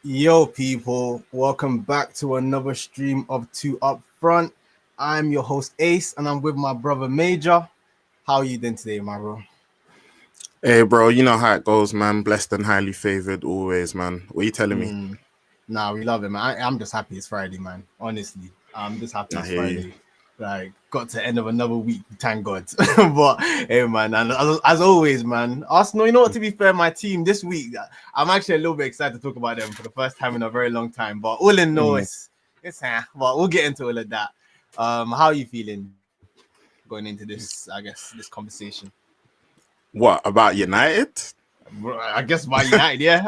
Yo, people, welcome back to another stream of Two Up Front. I'm your host Ace, and I'm with my brother Major. How are you doing today, my bro? Hey, bro, you know how it goes, man. Blessed and highly favored always, man. What are you telling me? Nah, we love it, man. I'm just happy it's Friday, man. Honestly, I'm just happy I it's hear you. Friday. Like, got to the end of another week, thank God. But hey, man, and as always, man, Arsenal. You know what? To be fair, my team this week, I'm actually a little bit excited to talk about them for the first time in a very long time. But all in all, Mm. it's but we'll get into all of that. How are you feeling going into this conversation? What about United? I guess by United, yeah.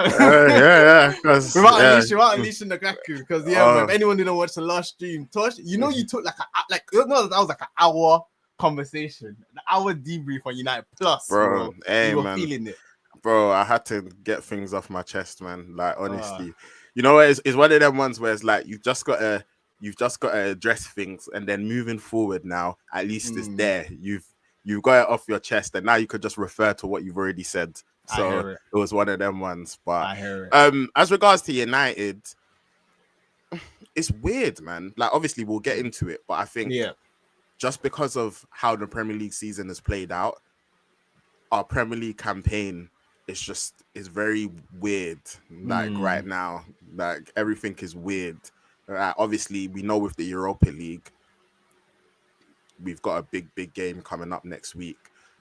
Yeah, because yeah. Without unleashing the Gaku, because yeah, man. If Uh, anyone didn't watch the last stream, Tosh, you know you took that was like an hour conversation, an hour debrief on United Plus, bro, bro. hey, You were man, feeling it. bro, I had to get things off my chest, man. Like Uh, honestly, you know, it's one of them ones where it's like you've just got to address things, and then moving forward now, at least it's mm, there. You've got it off your chest, and now you could just refer to what you've already said. I So hear it. it was one of them ones. But I hear it. as regards to United, it's weird, man. Like obviously we'll get into it, but I think Yeah. just because of how the Premier League season has played out, our Premier League campaign is very weird. Like Mm, right now, like everything is weird. Obviously, we know with the Europa League, we've got a big game coming up next week,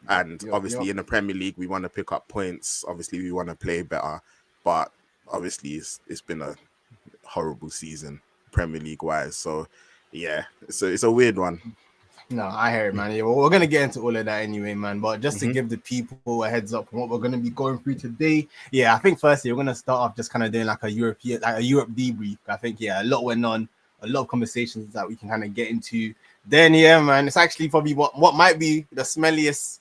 yup, and yup, obviously yup. in the Premier League, we want to pick up points. Obviously, we want to play better, but obviously, it's been a horrible season Premier League wise. So yeah, it's a weird one. No, I hear it, man. Yeah, well, we're gonna get into all of that anyway, man. But just to Mm-hmm. give the people a heads up on what we're gonna be going through today, yeah, I think firstly we're gonna start off just kind of doing like a Europe debrief. I think a lot went on, a lot of conversations that we can kind of get into. Then yeah, man, it's actually probably what might be the smelliest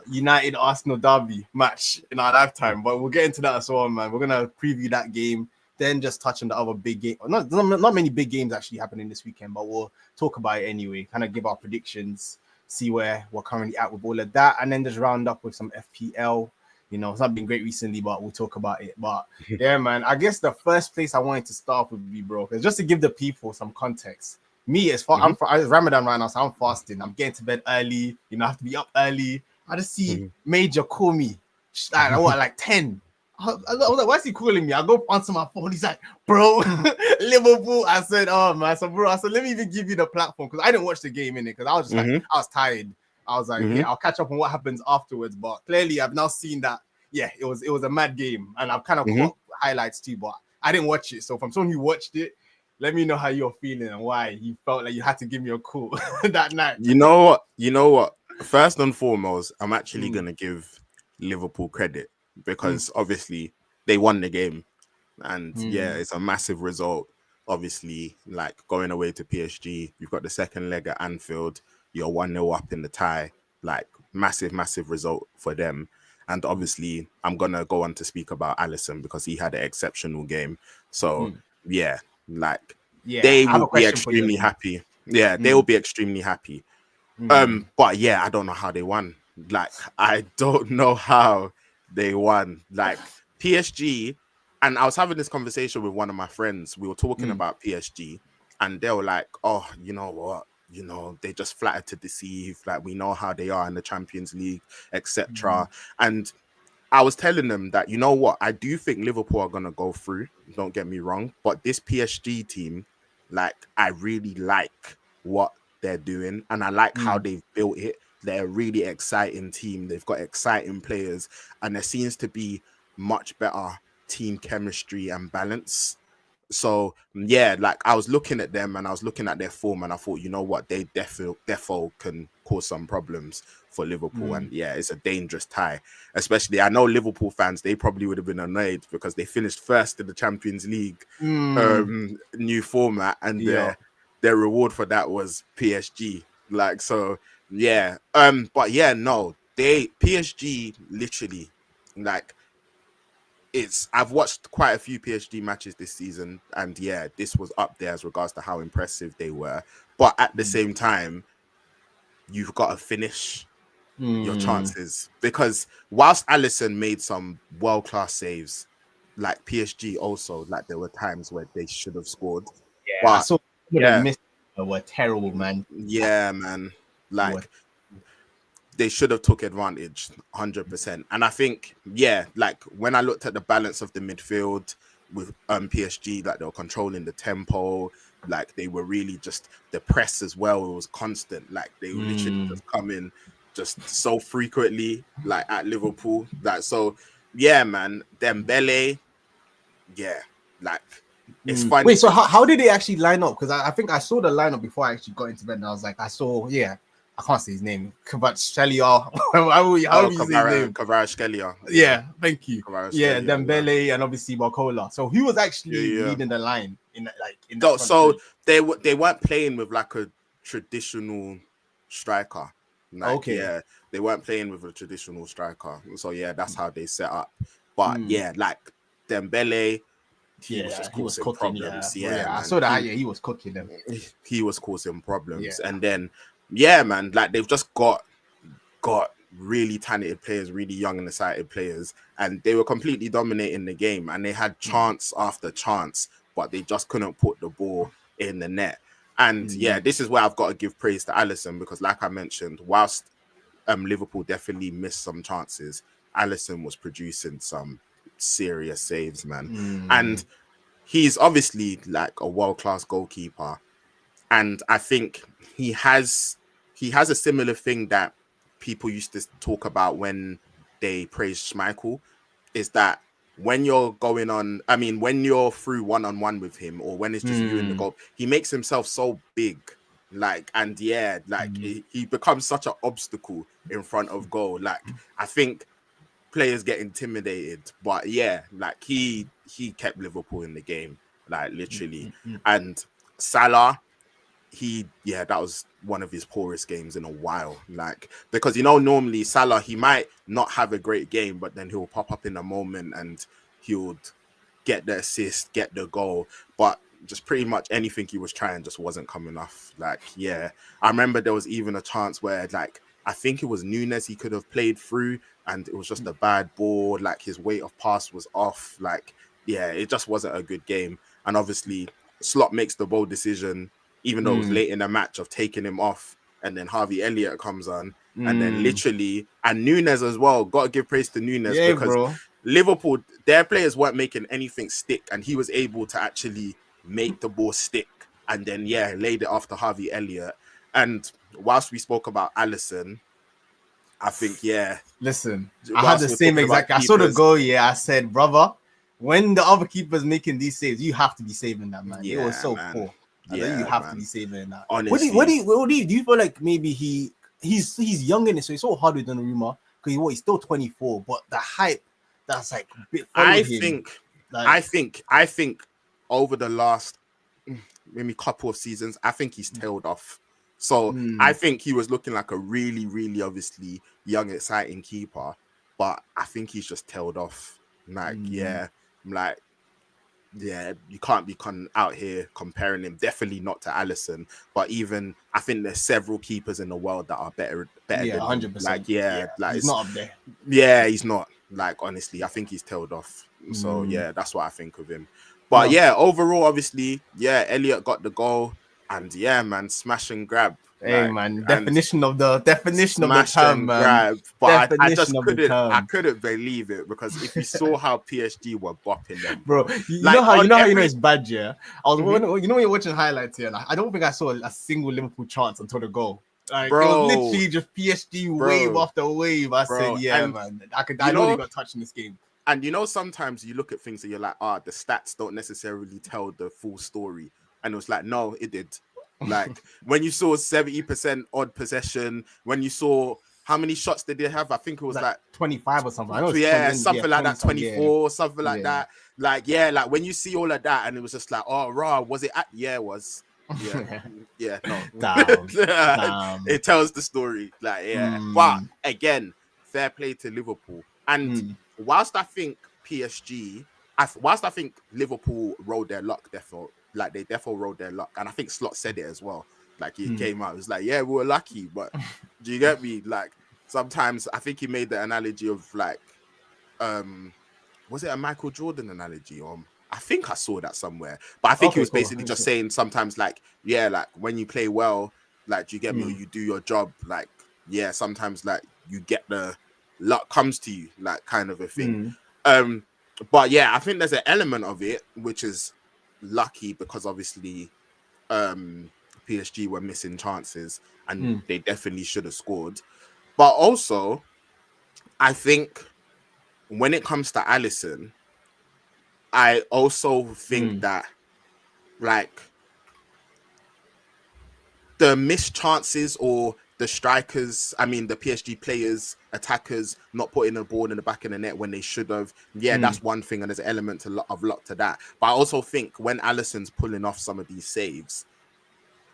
United Arsenal derby match in our lifetime. But we'll get into that as well, man. We're gonna preview that game, then just touch on the other big game. Not many big games actually happening this weekend, but we'll talk about it anyway. Kind of give our predictions, see where we're currently at with all of that, and then just round up with some FPL. You know, it's not been great recently, but we'll talk about it. But yeah, man, I guess the first place I wanted to start with you, bro, because just to give the people some context. Me, as far Mm-hmm. it's Ramadan right now, so I'm fasting. I'm getting to bed early. You know, I have to be up early. I just see Major call me like 10. I was like, why is he calling me? I go answer my phone. He's like, bro, Liverpool. I said, oh man. So bro, I said, let me even give you the platform because I didn't watch the game in it because I was just like, Mm-hmm. I was tired. I was like, Mm-hmm. yeah, I'll catch up on what happens afterwards. But clearly, I've now seen that. Yeah, it was a mad game, and I've kind of Mm-hmm. caught highlights too, but I didn't watch it. So from someone who watched it, let me know how you're feeling and why you felt like you had to give me a call that night. You know what? You know what? First and foremost, I'm actually Mm, gonna give Liverpool credit mm, because obviously they won the game, and yeah, mm, it's a massive result. Obviously, like going away to PSG, you've got the second leg at Anfield. You're 1-0 up in the tie. Like massive result for them. And obviously, I'm gonna go on to speak about Allison because he had an exceptional game. So mm. yeah, like Yeah, they I have will a be question for you extremely on him. happy. Yeah, they will Mm, be extremely happy. mm, But yeah, I don't know how they won. Like, I don't know how they won. Like PSG, and I was having this conversation with one of my friends. We were talking mm, about PSG, and they were like, "Oh, you know what? You know, they just flattered to deceive. Like, we know how they are in the Champions League, mm, etc." And I was telling them that, you know what, I do think Liverpool are gonna go through. Don't get me wrong, but this PSG team, like, I really like what they're doing, and I like how mm, they've built it. They're a really exciting team. They've got exciting players, and there seems to be much better team chemistry and balance. So yeah, like I was looking at them and I was looking at their form, and I thought, you know what, they defo can cause some problems for Liverpool. mm, And yeah, it's a dangerous tie. Especially, I know Liverpool fans, they probably would have been annoyed because they finished first in the Champions League mm. new format, and Yeah. their reward for that was PSG. Like, so yeah. But yeah, no, they PSG literally, like, it's I've watched quite a few PSG matches this season, and yeah, this was up there as regards to how impressive they were. But at the Mm, same time, you've got to finish your mm, chances because whilst Allison made some world class saves, like PSG also, like there were times where they should have scored. Yeah, I But saw some of the yeah, misses were terrible, man. yeah, man. Were- Like they should have took advantage 100%. And I think, yeah, like when I looked at the balance of the midfield with PSG, like they were controlling the tempo, like they were really just the press as well. It was constant. Like they were literally just coming just so frequently, like at Liverpool. Like so, yeah, man. Dembele, yeah, like it's funny Wait, so because how did they actually line up? Because I think I saw the lineup before I actually got into bed, and I was like, I can't say his name, but Shelia, how do you say his name? Kvaratskhelia. Yeah, thank you. Yeah, Kvaratskhelia, yeah. Dembele and obviously Barcola. So who was actually Yeah. leading the line in that front So three? they weren't playing with like a traditional striker. Like Okay. they weren't playing with a traditional striker. So yeah, that's how they set up. But yeah, like Dembele, he was Yeah, just he was causing cooking. Yeah, problems. Yeah, I man. saw that. Yeah, he was cooking them. He was causing Yeah. problems. And then yeah, man, like they've just got really talented players, really young and excited players, and they were completely dominating the game. And they had chance after chance, but they just couldn't put the ball in the net. And yeah, this is where I've got to give praise to Alisson because, like I mentioned, whilst Liverpool definitely missed some chances, Alisson was producing some serious saves, man. And he's obviously like a world-class goalkeeper. And I think he has a similar thing that people used to talk about when they praise Schmeichel, is that when you're going on, I mean, when you're through one-on-one with him, or when it's just you in the goal, he makes himself so big. Like, and yeah, like he becomes such an obstacle in front of goal. Like, I think players get intimidated, but yeah, like he kept Liverpool in the game, like literally. And Salah, that was one of his poorest games in a while. Like, because normally Salah, he might not have a great game, but then he'll pop up in a moment and he'll get the assist, get the goal. But just pretty much anything he was trying just wasn't coming off. Like, yeah. I remember there was even a chance where, like, I think it was Nunes he could have played through, and it was just a bad ball. Like, his weight of pass was off. Like, yeah, it just wasn't a good game. And obviously, Slot makes the bold decision, even though it was late in the match, of taking him off. And then Harvey Elliott comes on. And then literally, and Nunes as well. Got to give praise to Nunes because Liverpool, their players weren't making anything stick. And he was able to actually make the ball stick. And then, yeah, laid it off to Harvey Elliott. And whilst we spoke about Alisson, I think, yeah. Listen, I had the same exact. I saw the goal. Yeah, I said, brother, when the other keeper's making these saves, you have to be saving that, man. Yeah, it was so man. poor. Yeah, you have to be saving that. Honestly, what do you feel like? Maybe he's young in it, so it's so hard with Donnarumma because he's still 24, but the hype that's like a bit. I think over the last maybe couple of seasons, I think he's tailed off. So I think he was looking like a really, really obviously young, exciting keeper, but I think he's just tailed off. Like, yeah, you can't be out here comparing him. Definitely not to Alisson, but even I think there's several keepers in the world that are better than 100%. Like, like he's not up there. Yeah, he's not. Like, honestly, I think he's tailed off. So yeah, that's what I think of him. But yeah, overall, obviously, yeah, Elliott got the goal, and yeah, man, smash and grab. Hey, man, definition of the term, man. Grab. But I just couldn't believe it, because if you saw how PSG were bopping them, bro, you know how it's bad, yeah. I was when you're watching highlights here, like, I don't think I saw a single Liverpool chance until the goal. Like, bro, it was literally just PSG wave after wave. I said, yeah, man, I know they got touched in this game. And sometimes you look at things and you're like, the stats don't necessarily tell the full story. And it was like, no, it did. Like, when you saw 70% odd possession, when you saw how many shots did they have? I think it was like 25 or something. I know something like that, 24, something like that. Like, yeah, like when you see all of that, and it was just like, oh, raw, was it? Yeah, it was. Yeah, no. Damn. It tells the story. Like, yeah. But again, fair play to Liverpool. And whilst I think Liverpool rode their luck, they rode their luck. And I think Slot said it as well. Like, he came out, it was like, yeah, we were lucky, but do you get me? Like, sometimes I think he made the analogy of like, was it a Michael Jordan analogy? I think I saw that somewhere, but I think he Okay, was cool. basically just saying sometimes like, yeah, like when you play well, like, do you get me, or Mm. you do your job, like, yeah, sometimes like you get the luck comes to you, like kind of a thing. Mm. But yeah, I think there's an element of it which is lucky because obviously PSG were missing chances and Mm. they definitely should have scored. But also, I think when it comes to Alisson, I also think Mm. that like the missed chances or the strikers, I mean the PSG players, attackers not putting the ball in the back of the net when they should have. Yeah, Mm. that's one thing, and there's an element of luck to that. But I also think when Alisson's pulling off some of these saves,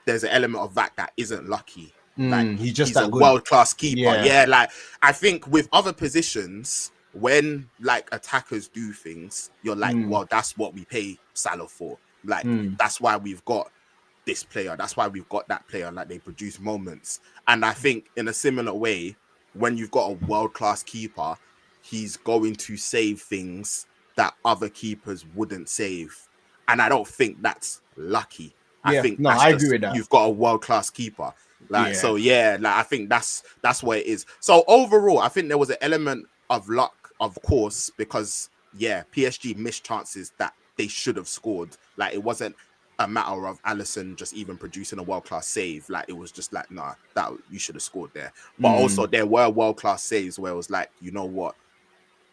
there's an element of that isn't lucky. Like He's just he's a that good. world-class keeper. Yeah. Yeah, like I think with other positions, when like attackers do things, you're like, Mm. well, that's what we pay Salah for. Like Mm. that's why we've got this player. That's why we've got that player. Like they produce moments. And I think in a similar way, when you've got a world-class keeper, he's going to save things that other keepers wouldn't save. And I don't think that's lucky. I Yeah. think No, that's I agree just with that. you've got a world-class keeper. Like Yeah. so, yeah. Like I think that's what it is. So overall, I think there was an element of luck, of course, because yeah, PSG missed chances that they should have scored. Like it wasn't a matter of Alisson just even producing a world-class save. Like it was just like, nah, that you should have scored there. But also Mm. there were world-class saves where it was like, you know what,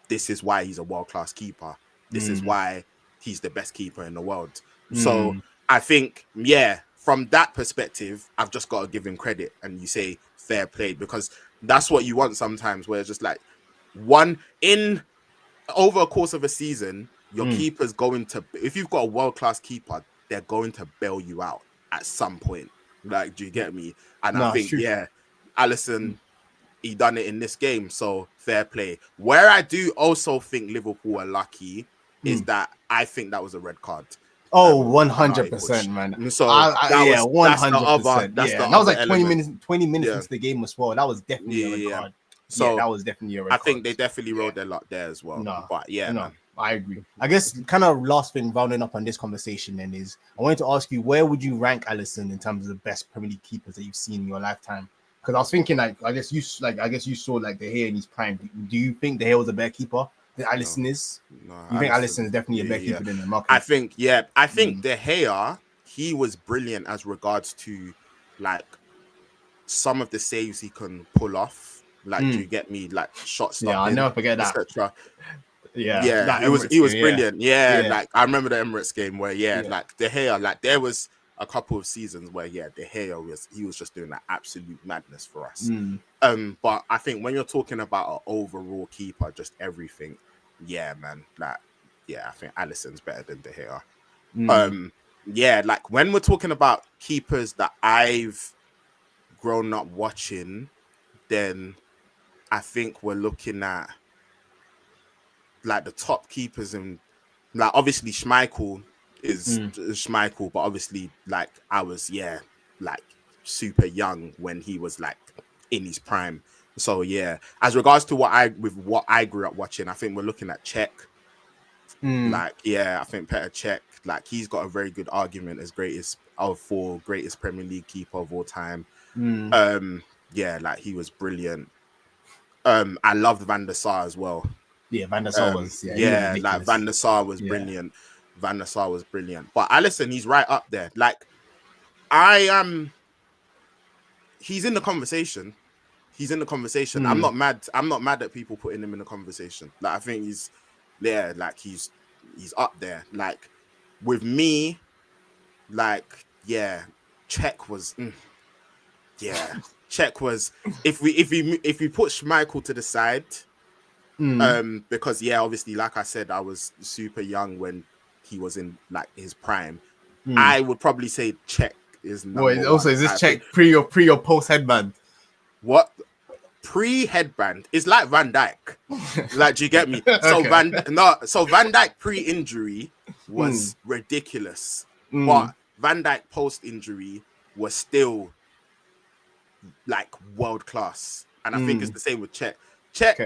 this is why he's a world-class keeper. This is Mm. why he's the best keeper in the world. So Mm. I think, yeah, from that perspective, I've just got to give him credit and you say fair play, because that's what you want sometimes, where it's just like one in over a course of a season, your Mm. keeper's going to, if you've got a world-class keeper, they're going to bail you out at some point. Like, do you get me? And I No, it's think, true. yeah, Alisson, he done it in this game, so fair play. Where I do also think Liverpool are lucky is Mm. that I think that was a red card. Oh, With the penalty 100%, push. man. So Yeah, that's the other 100%. Yeah. And that was other like 20 element. minutes, 20 minutes Yeah, into the game as well. That was definitely a red yeah. card. Yeah, So that was definitely a I red card. think they definitely Yeah. rode their luck there as well. No, But yeah, no, man. I agree. I guess kind of last thing rounding up on this conversation then is I wanted to ask you, where would you rank Alisson in terms of the best Premier League keepers that you've seen in your lifetime? Because I was thinking like I guess you saw like De Gea in his prime. Do you think De Gea was a better keeper than No, Alisson is? no, You think Alisson Alisson. is definitely a Yeah, better yeah. keeper than him? Okay. I think De Gea, he was brilliant as regards to like some of the saves he can pull off. Like, do you get me? Like shot Yeah, I'll stopping, never forget that. etc. Yeah, Yeah, that he Emirates was game. Yeah, brilliant. Yeah, yeah, like I remember the Emirates game where yeah. like De Gea, like there was a couple of seasons where De Gea was just doing that absolute madness for us. But I think when you're talking about an overall keeper, just everything, yeah, man, like yeah, I think Alisson's better than De Gea. Yeah, like when we're talking about keepers that I've grown up watching, then I think we're looking at like the top keepers, and like obviously Schmeichel is Schmeichel, but obviously like I was like super young when he was like in his prime. So yeah, as regards to what I grew up watching, I think we're looking at Czech. Like yeah, I think Petr Cech, like he's got a very good argument as greatest Premier League keeper of all time. Yeah, like he was brilliant. I loved Van der Sar as well. Yeah, Van der Sar was he was Yeah, like ridiculous. Van der Sar was brilliant. Van der Sar was brilliant. But Alisson, he's right up there. Like I am, he's in the conversation. He's in the conversation. I'm not mad. I'm not mad at people putting him in the conversation. Like I think he's there. Like he's up there. Like with me, like yeah, Czech was Czech was if we put Schmeichel to the side. Because yeah, obviously, like I said, I was super young when he was in like his prime. I would probably say Czech is number one. Also, is this Czech pre or post headband? What pre-headband is like Van Dijk. Like, do you get me? So Okay. So Van Dijk pre-injury was ridiculous, but Van Dijk post-injury was still like world class, and I think it's the same with Czech. Czech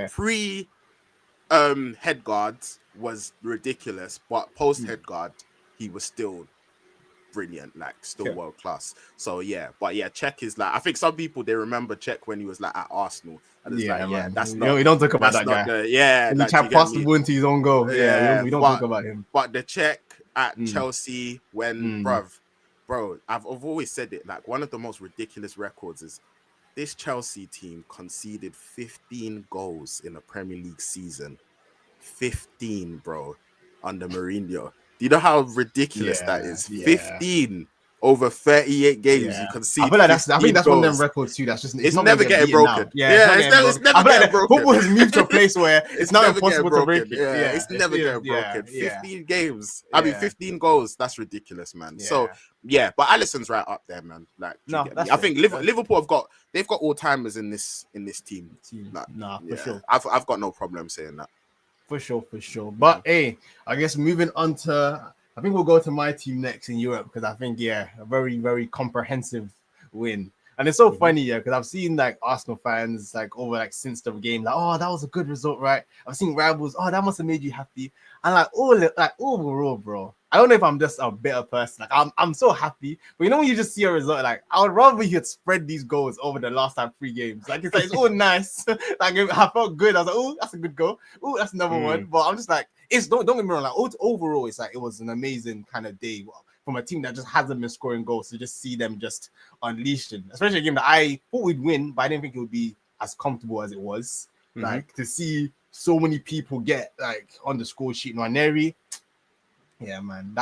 head guard was ridiculous, but post head guard, he was still brilliant, like still Okay. world class. So yeah, but yeah, Czech is like, I think some people they remember Czech when he was like at Arsenal, and it's like, Yeah, yeah, man. You don't talk about that guy. the yeah, And he like do tried you get pass the me? ball into his own goal. Yeah, Yeah, we don't talk about him. but the Czech at Mm, Chelsea when mm. bro, I've always said it, like one of the most ridiculous records is this Chelsea team conceded 15 goals in a Premier League season. 15, bro, under Mourinho. Do you know how ridiculous that Yeah, is? yeah. 15 over 38 games. You Yeah, I concede feel like I think 15 that's one of them goals. records too. That's just it's It's not gonna never get getting beaten now. broken. Yeah, it's Yeah, not getting it's broken. never I feel like getting broken. football has moved to a place where it's now never impossible getting to break broken. it. Yeah, Yeah, it's never getting yeah, broken. yeah, 15 games. I mean, yeah, 15 goals. That's ridiculous, man. So yeah. yeah, but Alisson's right up there, man. Like, do you No, get me? that's I fair. think That's Liverpool they've got all timers in this team. Like, nah, for yeah, sure. I've got no problem saying that. For sure, for sure. Mhm. But hey, I guess moving on to, I think we'll go to my team next in Europe because I think, yeah, a very, very comprehensive win. And it's so Mhm. funny, yeah, because I've seen like Arsenal fans like over like since the game, like, oh, that was a good result, right? I've seen rivals, oh, that must have made you happy. And like overall, bro, I don't know if I'm just a better person. Like I'm so happy, but you know when you just see a result, like I would rather you had spread these goals over the last like 3 games. Like it's all nice. Like I felt good. I was like, oh, that's a good goal. Oh, that's another one. Mm. But I'm just like, it's don't get me wrong. Like overall, it's like it was an amazing kind of day from a team that just hasn't been scoring goals to just see them just unleashed it. Especially a game that I thought we'd win, but I didn't think it would be as comfortable as it was. Mhm. Like to see so many people get like on the score sheet. Nwaneri, yeah, man,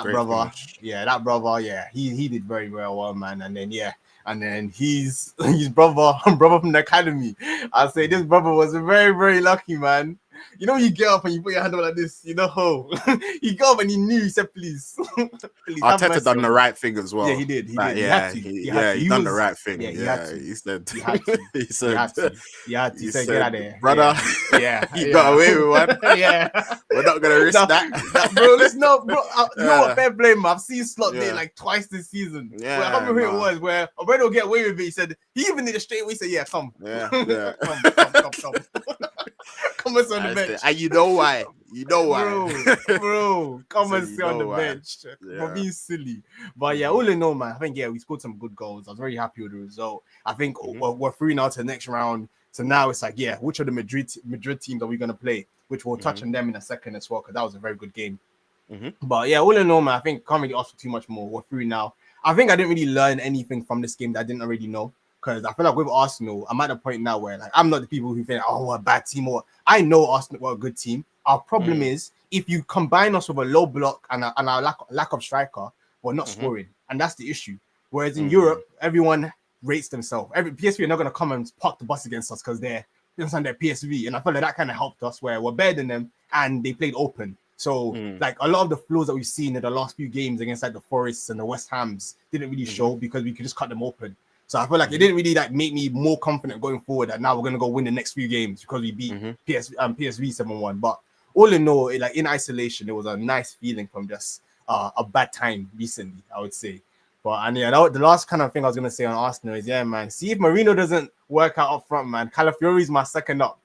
Great finish. that brother, yeah, he did very, very well, man. And then yeah, and then his brother, brother from the academy. I'll say this brother was very, very lucky, man. You know, you get up and you put your hand up like this, you know, he got up and he knew, he said, please, please have Arteta mercy done on the me. right thing as Yeah, well. he did. He Like, did. He had yeah, to. he, He had yeah, to. he He done the was. right thing. Yeah, he had Yeah, to. he said, He had to. he He said, had to. He had to. he He said, said, get out of there, brother, Yeah, you yeah. got away with one. Yeah. We're not gonna risk No, that. bro, listen up, bro. You know what? Uh, Fair play, man. I've seen Slot do it yeah, like twice this season. Where I can't yeah, remember who it nah, was. Where Alberto get away with it. He said he even did it straight away. He said, "Yeah, come, yeah, yeah. come, come and sit on the I said, bench, and you know why? You know why? bro, come So and you sit on the know why? bench for Yeah. being silly." But yeah, Mhm, all in all, man, I think yeah, we scored some good goals. I was very happy with the result. I think mhm, we're through now to the next round. So now it's like, yeah, which of the Madrid teams are we gonna play? Which we'll touch mhm, on them in a second as well, because that was a very good game. mhm, But yeah, all in all, man, I think can't really ask for too much more. We're through now. I think I didn't really learn anything from this game that I didn't already know. Because I feel like with Arsenal, I'm at a point now where like I'm not the people who think, oh, we're a bad team, or I know Arsenal were a good team. Our problem mhm, is if you combine us with a low block and our lack of striker, we're not mhm, scoring. And that's the issue. Whereas in mhm, Europe, everyone rates themselves. Every PSV are not gonna come and park the bus against us because they're their PSV. And I feel like that kind of helped us where we're better than them and they played open. So mhm, like a lot of the flaws that we've seen in the last few games against like the Forests and the West Hams didn't really mhm, show because we could just cut them open. So I feel like it mhm, didn't really like make me more confident going forward that now we're gonna go win the next few games because we beat mhm. PSV 7-1. But all in all, like in isolation, it was a nice feeling from just a bad time recently, I would say. But and yeah, the last kind of thing I was gonna say on Arsenal is yeah, man. See if Marino doesn't work out up front, man. Calafiori's my second up.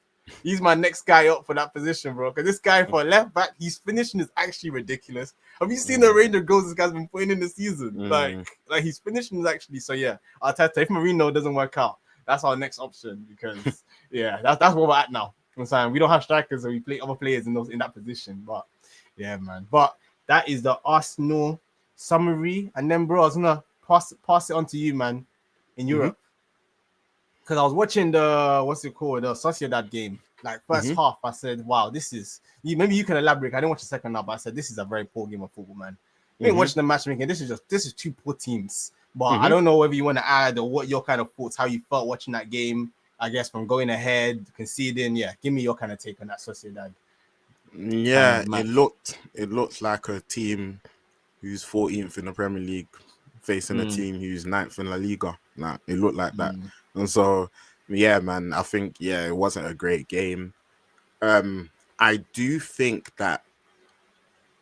He's my next guy up for that position, bro. Because this guy for left back, his finishing is actually ridiculous. Have you seen the range of goals this guy's been putting in the season? Mm. Like his finishing is actually so. Yeah, Arteta. If Marino doesn't work out, that's our next option because yeah, that's where we're at now. I'm saying we don't have strikers, so we play other players in that position. But yeah, man. But that is the Arsenal summary, and then bro, I was gonna pass it on to you, man, in Mhm, Europe because I was watching the the Sociedad game. Like first mhm, half, I said, "Wow, this is." Maybe you can elaborate. I didn't watch the second half, but I said this is a very poor game of football, man. I didn't mhm, watch the matchmaking. This is two poor teams. But I mhm. don't know whether you want to add or what your kind of thoughts, how you felt watching that game. I guess from going ahead, conceding. Yeah, give me your kind of take on that Sociedad kind Yeah, of match. it looked like a team who's 14th in the Premier League facing a Mm, team who's 9th in La Liga. Nah, it looked like that. mm, And so yeah, man, I think yeah, it wasn't a great game. Um, I do think that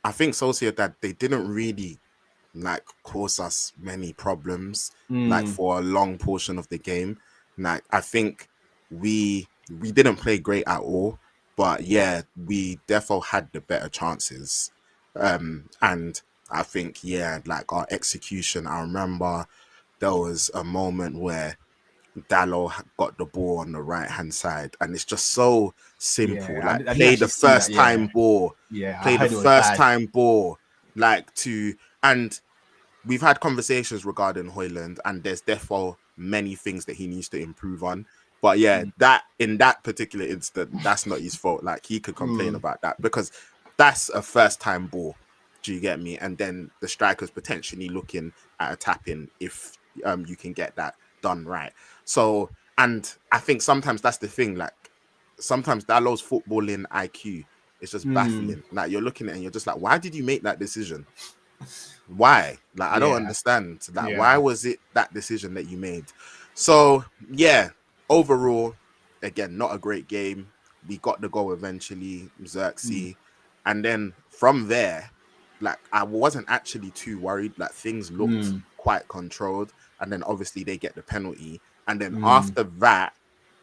I think Sociedad they didn't really like cause us many problems like mm, for a long portion of the game. Like I think we didn't play great at all. But yeah, we defo had the better chances. And I think, yeah, like our execution, I remember there was a moment where Dallo got the ball on the right hand side, and it's just so simple. Yeah, Like I didn't actually see that. Yeah, yeah, I play the heard it was first bad. time ball, like to and we've had conversations regarding Hoyland, and there's therefore many things that he needs to improve on. But yeah, that in that particular instant, that's not his fault. Like he could complain about that because that's a first time ball. Do you get me? And then the striker's potentially looking at a tap in if you can get that done right. So, and I think sometimes that's the thing. Like sometimes Dallow's footballing IQ is just baffling. Like you're looking at it and you're just like, why did you make that decision? Why? Like I don't Yeah, understand. Like why yeah. was it that decision that you made? So yeah, overall, again, not a great game. We got the goal eventually, Xerxes, and then from there, like I wasn't actually too worried. Like things looked quite controlled, and then obviously they get the penalty, and then after that,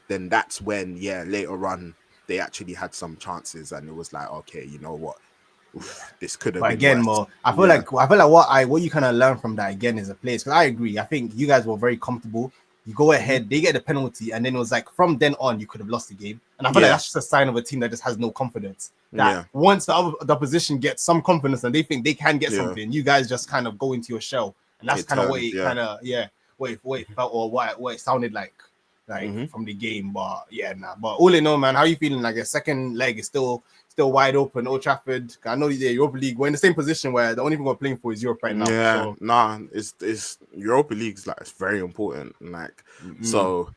then that's when later on they actually had some chances, and it was like okay, you know what, this could have But been again, worse. Mo, I feel Yeah. like what you kind of learn from that again is a place. Because I agree. I think you guys were very comfortable. You go ahead, they get the penalty, and then it was like from then on you could have lost the game. And I feel like Yeah. that's just a sign of a team that just has no confidence. That Yeah. once the opposition gets some confidence and they think they can get Yeah. something, you guys just kind of go into your shell, and that's kind of what it kind of what it felt or what it sounded like from the game. But yeah, nah. But all in all, man, how you feeling? Like the second leg is still wide open. Old Trafford. I know the Europa League. We're in the same position where the only thing we're playing for is Europe right now. Yeah, So nah, it's Europa League's like it's very important. Like so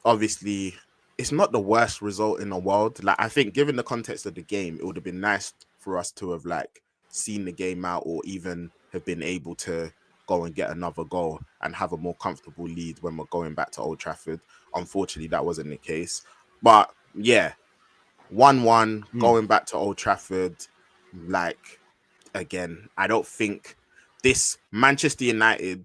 obviously it's not the worst result in the world. Like I think given the context of the game, it would have been nice for us to have like seen the game out or even have been able to go and get another goal and have a more comfortable lead when we're going back to Old Trafford. Unfortunately, that wasn't the case. But yeah, 1-1 going back to Old Trafford, like again, I don't think this Manchester United,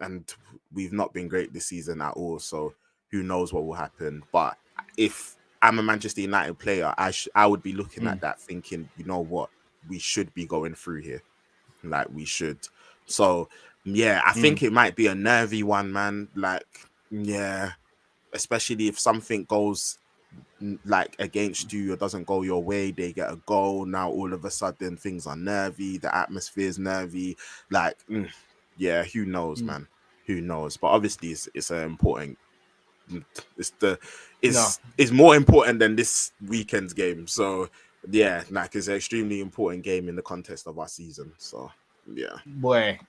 and we've not been great this season at all. So who knows what will happen? But if I'm a Manchester United player, I would be looking at that thinking, you know what, we should be going through here, like we should. So yeah, I think it might be a nervy one, man. Like yeah, especially if something goes like against you or doesn't go your way, they get a goal. Now all of a sudden things are nervy, the atmosphere is nervy. Like, yeah, who knows, man? Who knows? But obviously, it's an important. It's more important than this weekend's game. So yeah, like it's an extremely important game in the context of our season. So yeah, boy.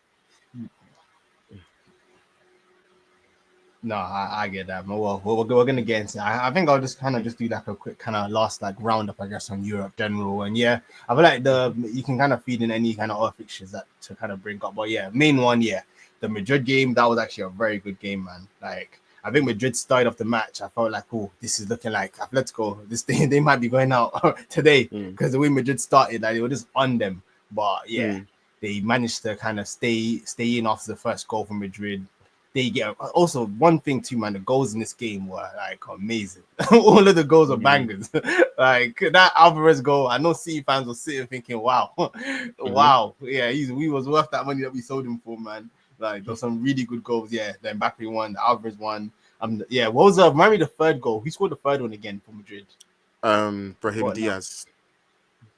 No, I get that. Well, we're gonna get into. I think I'll just kind of just do like a quick kind of last like roundup, I guess, on Europe general. And yeah, I feel like you can kind of feed in any kind of other fixtures that to kind of bring up. But yeah, main one, the Madrid game, that was actually a very good game, man. Like I think Madrid started off the match. I felt like, oh, this is looking like Atletico. This thing they might be going out today because the way Madrid started, like they were just on them. But yeah, they managed to kind of stay in after the first goal from Madrid. They get also one thing too, man. The goals in this game were like amazing. All of the goals are bangers. Like that Alvarez goal, I know City fans were sitting thinking, "Wow, wow, yeah, we was worth that money that we sold him for, man." Like there's some really good goals. Yeah, the Mbappe one, the Alvarez one. Yeah, what was remind me the third goal? Who scored the third one again for Madrid? Brahim Diaz.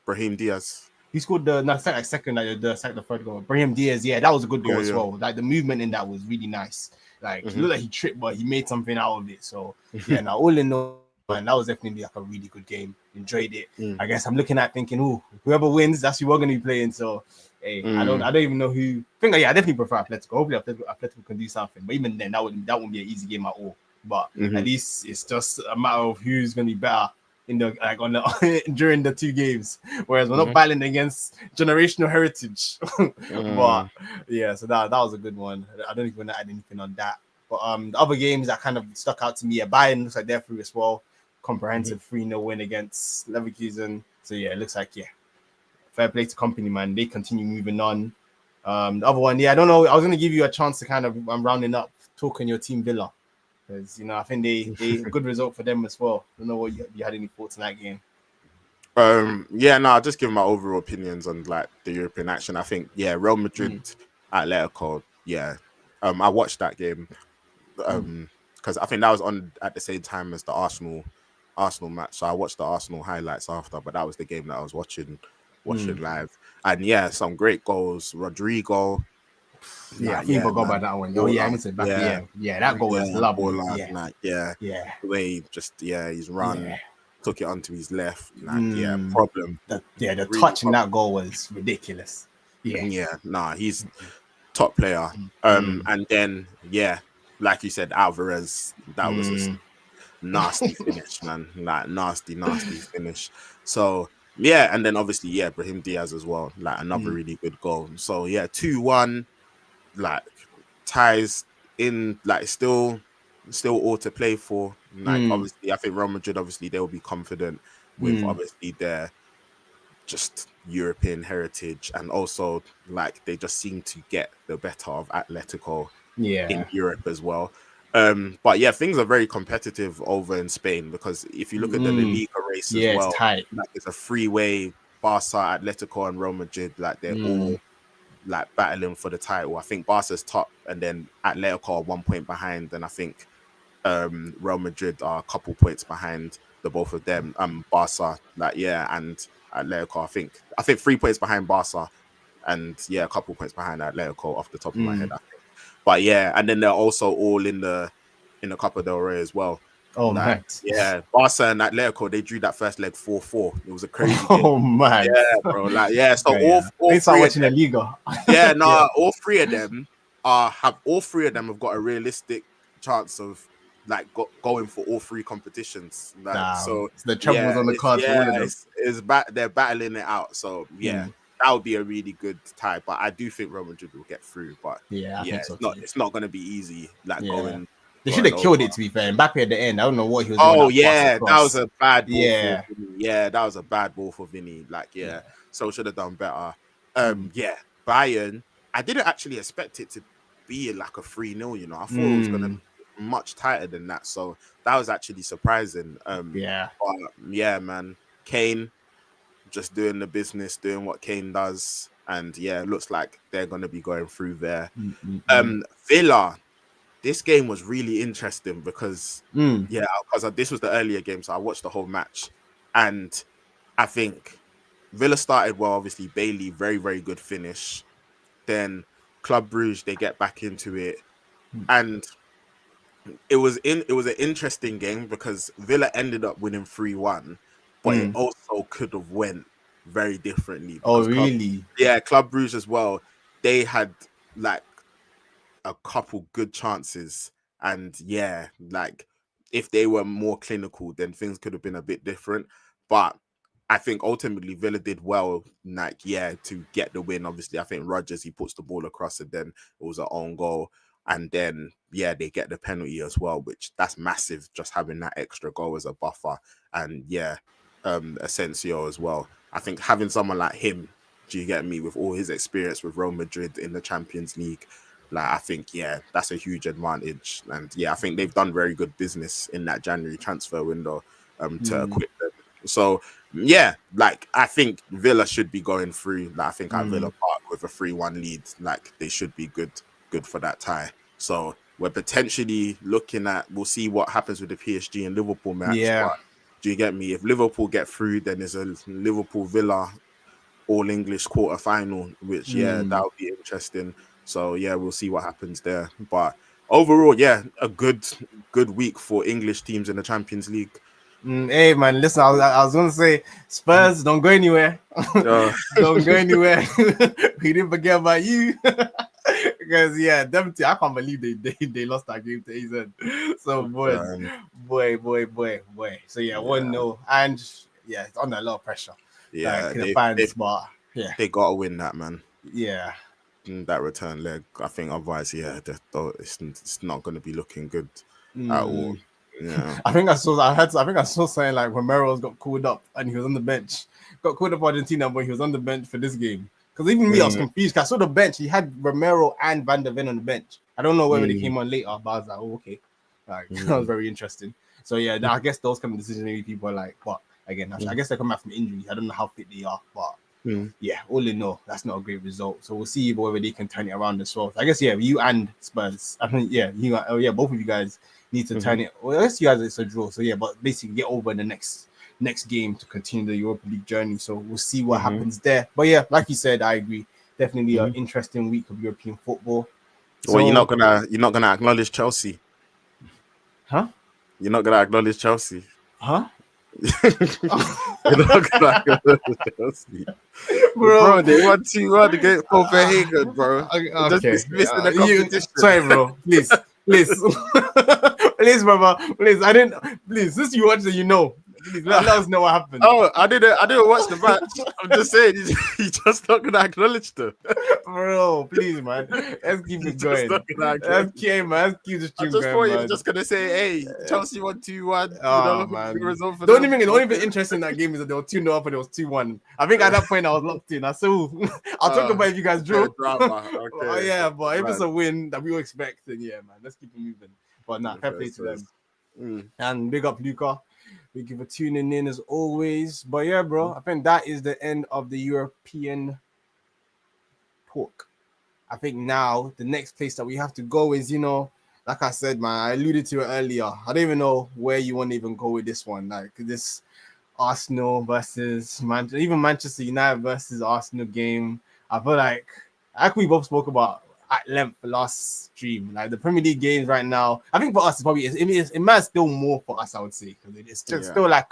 Brahim Diaz. He scored second, like the third goal. Brahim Diaz, yeah, that was a good goal as well. Like the movement in that was really nice. Like he looked like he tripped, but he made something out of it. So yeah, now all in all, man, that was definitely like a really good game. Enjoyed it. I guess I'm looking at thinking, oh, whoever wins, that's who we're gonna be playing. So hey, I don't even know who. I definitely prefer Atletico. Hopefully Atletico can do something. But even then, that won't be an easy game at all. But at least it's just a matter of who's gonna be better in the during the two games, whereas we're not battling against generational heritage. But yeah, so that was a good one. I don't even want to add anything on that. But the other games that kind of stuck out to me, Bayern looks like they're through as well. Comprehensive 3-0 win against Leverkusen. So yeah, it looks like fair play to company, man. They continue moving on. The other one, I don't know. I was gonna give you a chance to kind of rounding up, talking your team Villa. because I think they good result for them as well. I don't know what you had any thoughts on that game. I'll just give my overall opinions on like the European action. I think Real Madrid, Atletico, I watched that game because I think that was on at the same time as the Arsenal match. So I watched the Arsenal highlights after, but that was the game that I was watching live. And some great goals. Rodrigo. I think you forgot about that one. I missed it back. That goal was lovely. The way he's run, took it onto his left. Problem. The really touch in that goal was ridiculous. He's top player. And then like you said, Alvarez, that was a nasty finish, man. Like nasty finish. So and then obviously Brahim Diaz as well, like another really good goal. So 2-1, like ties in, like still all to play for. Like obviously, I think Real Madrid, obviously they'll be confident with obviously their just European heritage, and also like they just seem to get the better of Atletico in Europe as well. But things are very competitive over in Spain, because if you look at the La Liga race as well, it's tight. like it's a three-way. Barca, Atletico, and Real Madrid, like they're all like battling for the title. I think Barca's top, and then Atletico are 1 point behind, and I think Real Madrid are a couple points behind the both of them. Barca, and Atletico, I think 3 points behind Barca, and a couple points behind Atletico off the top of my head, I think. But and then they're also all in the Copa del Rey as well. Oh man, Barca and Atletico, they drew that first leg 4-4. It was a crazy game. Oh man, bro, So all start watching the Liga. All three of them have got a realistic chance of like going for all three competitions. So the troubles on the cards for all of them. They're battling it out. So that would be a really good tie. But I do think Real Madrid will get through. But I think so it's not going to be easy. Going. They should have killed it, to be fair. Mbappe at the end, I don't know what he was doing. That was a bad ball for Vinny. That was a bad ball for Vinny. So should have done better. Bayern, I didn't actually expect it to be like a 3-0, I thought it was going to be much tighter than that. So that was actually surprising. But, man. Kane, just doing the business, doing what Kane does. And it looks like they're going to be going through there. Villa. This game was really interesting because, because this was the earlier game, so I watched the whole match, and I think Villa started well. Obviously, Bailey, very, very good finish. Then Club Brugge, they get back into it, and it was an interesting game because Villa ended up winning 3-1, but it also could have went very differently. Oh, really? Club Brugge as well. They had like a couple good chances, and if they were more clinical, then things could have been a bit different. But I think ultimately Villa did well, to get the win. Obviously, I think Rodgers, he puts the ball across, and then it was an own goal, and then they get the penalty as well, which that's massive, just having that extra goal as a buffer. And Asensio as well. I think having someone like him, do you get me, with all his experience with Real Madrid in the Champions League, I think, that's a huge advantage. And I think they've done very good business in that January transfer window to equip them. So, I think Villa should be going through. I think at Villa Park with a 3-1 lead, they should be good for that tie. So we're potentially looking at, we'll see what happens with the PSG and Liverpool match. But do you get me? If Liverpool get through, then there's a Liverpool-Villa all-English quarter-final, which, that would be interesting. So we'll see what happens there. But overall, a good week for English teams in the Champions League. Hey man, listen, I was gonna say Spurs, don't go anywhere. Don't go anywhere. We didn't forget about you. Because them two, I can't believe they lost that game to AZ. So boy. So 1-0, and it's under a lot of pressure. The fans, but they gotta win that, man. That return leg, I think otherwise, it's not going to be looking good at all. I think I saw something like Romero's got called up and he was on the bench. Got called up Argentina, but he was on the bench for this game. Because even me, I was confused. Cause I saw the bench. He had Romero and Van der Ven on the bench. I don't know whether they came on later, but I was like, oh, okay. Like that was very interesting. So yeah, I guess those kind of decisions maybe people are like, but again, I guess they come back from injuries. I don't know how fit they are, but yeah, all in all, that's not a great result. So we'll see whether they can turn it around as well. So I guess you and Spurs. I mean, both of you guys need to turn it. Well, I guess you guys it's a draw. So yeah, but basically get over in the next game to continue the Europa League journey. So we'll see what happens there. But yeah, like you said, I agree. Definitely an interesting week of European football. So, well, you're not gonna acknowledge Chelsea, huh? You're not gonna acknowledge Chelsea. Huh? You're not gonna acknowledge Chelsea. Bro, they won 2-1 against Copenhagen, bro. Okay. Just dismissing the competition. Sorry, bro. Please. Please, brother. Please, I didn't. Please, since you watched it, you know. Please, let us know what happened. Oh, I didn't watch the match. I'm just saying, you just not gonna acknowledge them. Bro, please, man. Let's keep it going. Let's keep the stream I just going, thought you man. were just gonna say, hey, Chelsea won 2-1. Oh, man. The only thing interesting in that game is that they were 2-0 up and it was 2-1. I think at that point I was locked in. I'll talk about if you guys drew. Okay. Yeah, but if it's a win that we all expect, then yeah, man, let's keep it moving. But fair play to them. And big up Luca. Thank you for tuning in as always. But yeah, bro, I think that is the end of the European talk. I think now the next place that we have to go is, like I said, man, I alluded to it earlier. I don't even know where you want to even go with this one. Like this Arsenal versus even Manchester United versus Arsenal game. I feel like we both spoke about at length last stream. Like the Premier League games right now, I think for us, it matters still more for us, I would say, because it's just still like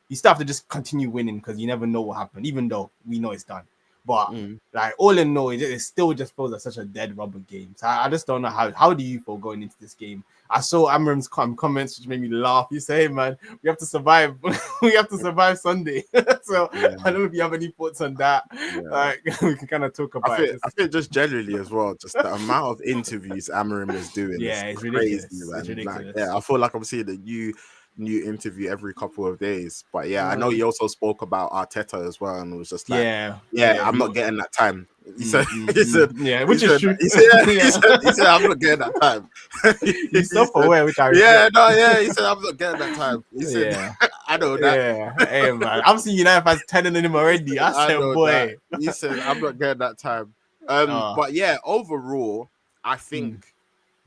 you still have to just continue winning because you never know what happened, even though we know it's done. But like all in all, it still just feels like such a dead rubber game. So I just don't know how do you feel going into this game? I saw Amram's comments which made me laugh. You say, hey, man, we have to survive. We have to survive Sunday. So I don't know if you have any thoughts on that. Like we can kind of talk about it. I think just generally as well, just the amount of interviews Amarim is doing. Yeah, is it's crazy, ridiculous. man. It's ridiculous. Like, I feel like I'm seeing a new interview every couple of days. But yeah, I know he also spoke about Arteta as well, and it was just like, I'm not getting that time. He said, which is true. He said, I'm not getting that time. He's self-aware, which I he said, I'm not getting that time. He said, I know that. Yeah, hey man, I'm seeing United fans telling him already. I said, boy, that. He said, I'm not getting that time. But yeah, overall, I think,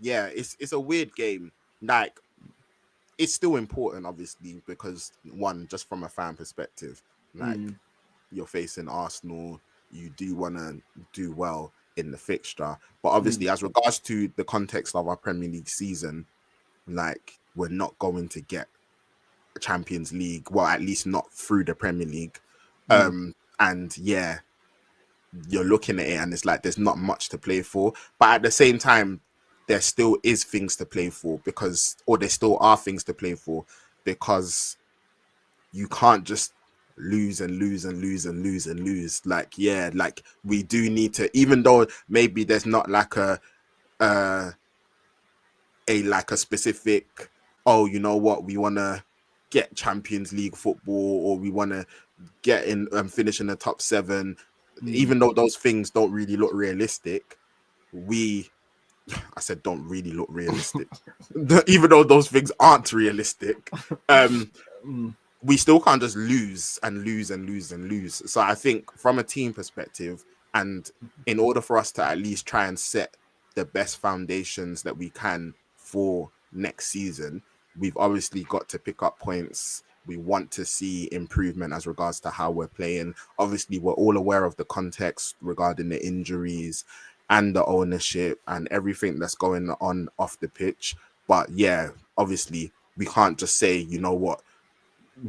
it's a weird game. Like, it's still important, obviously, because one, just from a fan perspective, like you're facing Arsenal, you do want to do well in the fixture. But obviously, as regards to the context of our Premier League season, like we're not going to get a Champions League, well, at least not through the Premier League. And yeah, you're looking at it and it's like there's not much to play for. But at the same time, there still is things to play for there still are things to play for because you can't just lose and lose and lose and lose and lose. Like, like we do need to, even though maybe there's not like a specific, you know what, we want to get Champions League football or we want to get in and finish in the top 7, even though those things don't really look realistic, I said don't really look realistic. Even though those things aren't realistic, we still can't just lose and lose and lose and lose. So I think from a team perspective, and in order for us to at least try and set the best foundations that we can for next season, we've obviously got to pick up points. We want to see improvement as regards to how we're playing. Obviously, we're all aware of the context regarding the injuries and the ownership and everything that's going on off the pitch. But yeah, obviously, we can't just say, you know what,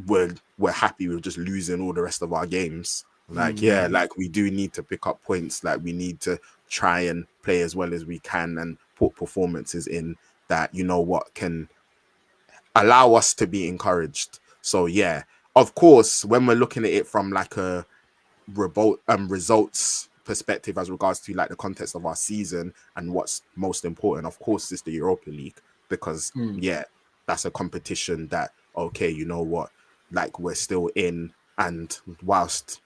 we're happy with just losing all the rest of our games. Like, like we do need to pick up points. Like we need to try and play as well as we can and put performances in that, you know what, can allow us to be encouraged. So yeah, of course, when we're looking at it from like a results perspective as regards to like the context of our season and what's most important, of course, is the Europa League, because that's a competition that, okay, you know what, like we're still in, and whilst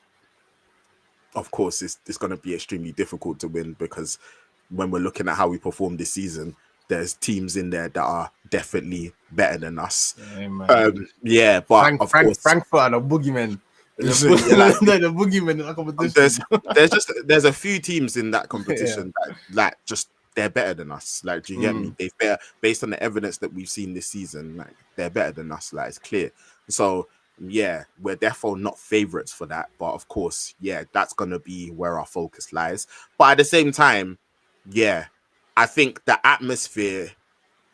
of course it's going to be extremely difficult to win, because when we're looking at how we performed this season, there's teams in there that are definitely better than us. Yeah, man. Yeah, but of course, Frankfurt are the boogeymen. The like, boogeymen in that there's competition. there's a few teams in that Yeah. competition that like just they're better than us. Like, do you get me? They've better based on the evidence that we've seen this season. Like, they're better than us. Like, it's clear. So yeah, we're therefore not favorites for that. But of course, yeah, that's gonna be where our focus lies. But at the same time, yeah, I think the atmosphere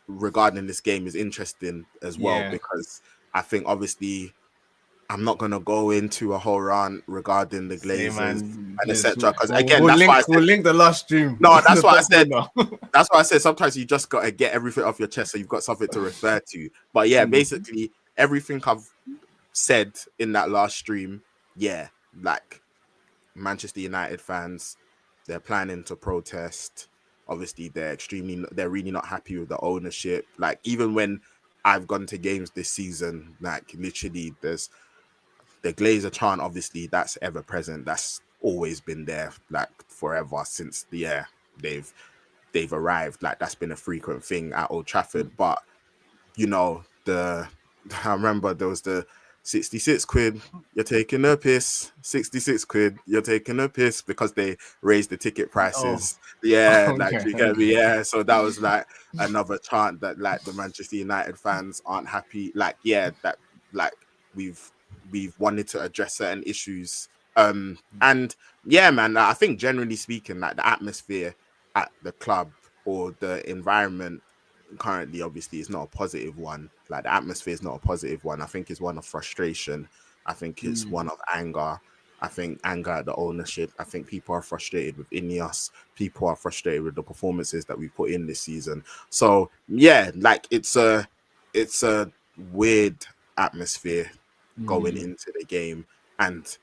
regarding this game is interesting as well, Yeah. because I think obviously I'm not gonna go into a whole rant regarding the Same, Glazers man. and Yes. etc. Because again, that's why I We'll said link the last stream. no. in That's the what I top said. corner. That's why I said sometimes you just gotta get everything off your chest so you've got something to refer to. But yeah, basically everything I've said in that last stream, yeah, like Manchester United fans, they're planning to protest. Obviously, they're really not happy with the ownership. Like, even when I've gone to games this season, like literally there's the Glazer chant, obviously that's ever present. That's always been there, like forever since they've arrived. Like, that's been a frequent thing at Old Trafford. But you know, I remember there was the 66 quid, you're taking a piss. 66 quid, you're taking a piss, because they raised the ticket Oh, prices. Yeah, like, okay. you get me? Yeah. So that was like another chant that like the Manchester United fans aren't happy. Like, yeah, that like we've wanted to address certain issues. And yeah, man, I think generally speaking, like the atmosphere at the club or the environment currently obviously is not a positive one. Like, the atmosphere is not a positive one. I think it's one of frustration. I think it's one of anger. I think anger at the ownership. I think people are frustrated with Ineos. People are frustrated with the performances that we put in this season. So yeah, like it's a weird atmosphere going into the game. And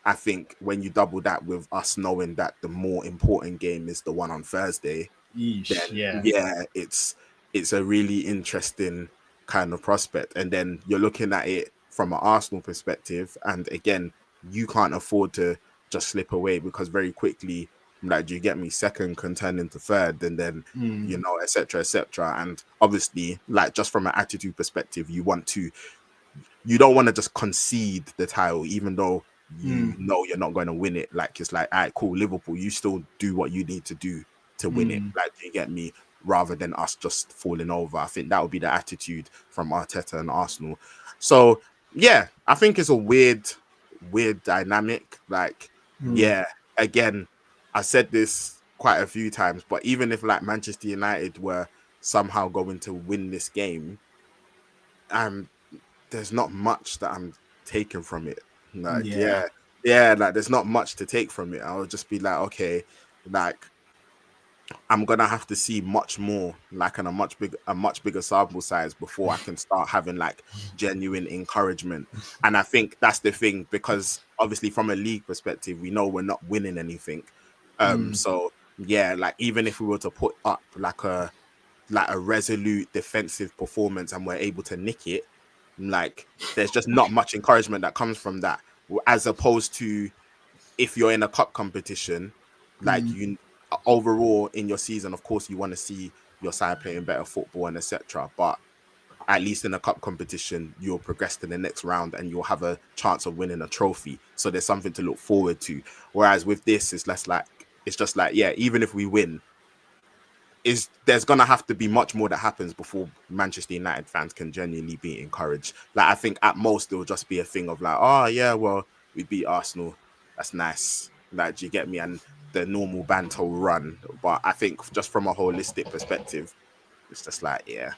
I think when you double that with us knowing that the more important game is the one on Thursday, Yeesh, then yeah. yeah, it's a really interesting kind of prospect. And then you're looking at it from an Arsenal perspective, and again, you can't afford to just slip away, because very quickly, like, do you get me, second can turn into third, and then you know, etc., etc. And obviously, like, just from an attitude perspective, you don't want to just concede the title, even though you know you're not going to win it. Like, it's like, all right, cool, Liverpool, you still do what you need to do to win it. Like, do you get me? Rather than us just falling over. I think that would be the attitude from Arteta and Arsenal. So yeah, I think it's a weird dynamic. Like, yeah, again, I said this quite a few times, but even if like Manchester United were somehow going to win this game, there's not much that I'm taking from it. Like, Yeah. like there's not much to take from it. I would just be like, okay, like I'm gonna have to see much more, like, in a much bigger sample size before I can start having like genuine encouragement. And I think that's the thing, because obviously from a league perspective, we know we're not winning anything. So yeah, like, even if we were to put up like a resolute defensive performance and we're able to nick it, like, there's just not much encouragement that comes from that, as opposed to if you're in a cup competition, like, you overall in your season, of course you want to see your side playing better football and etc. But at least in a cup competition, you'll progress to the next round and you'll have a chance of winning a trophy. So there's something to look forward to. Whereas with this, it's less like, it's just like, yeah, even if we win, there's gonna have to be much more that happens before Manchester United fans can genuinely be encouraged. Like, I think at most it will just be a thing of like, oh yeah, well, we beat Arsenal, that's nice. Like, do you get me? And the normal banter will run. But I think just from a holistic perspective, it's just like, yeah.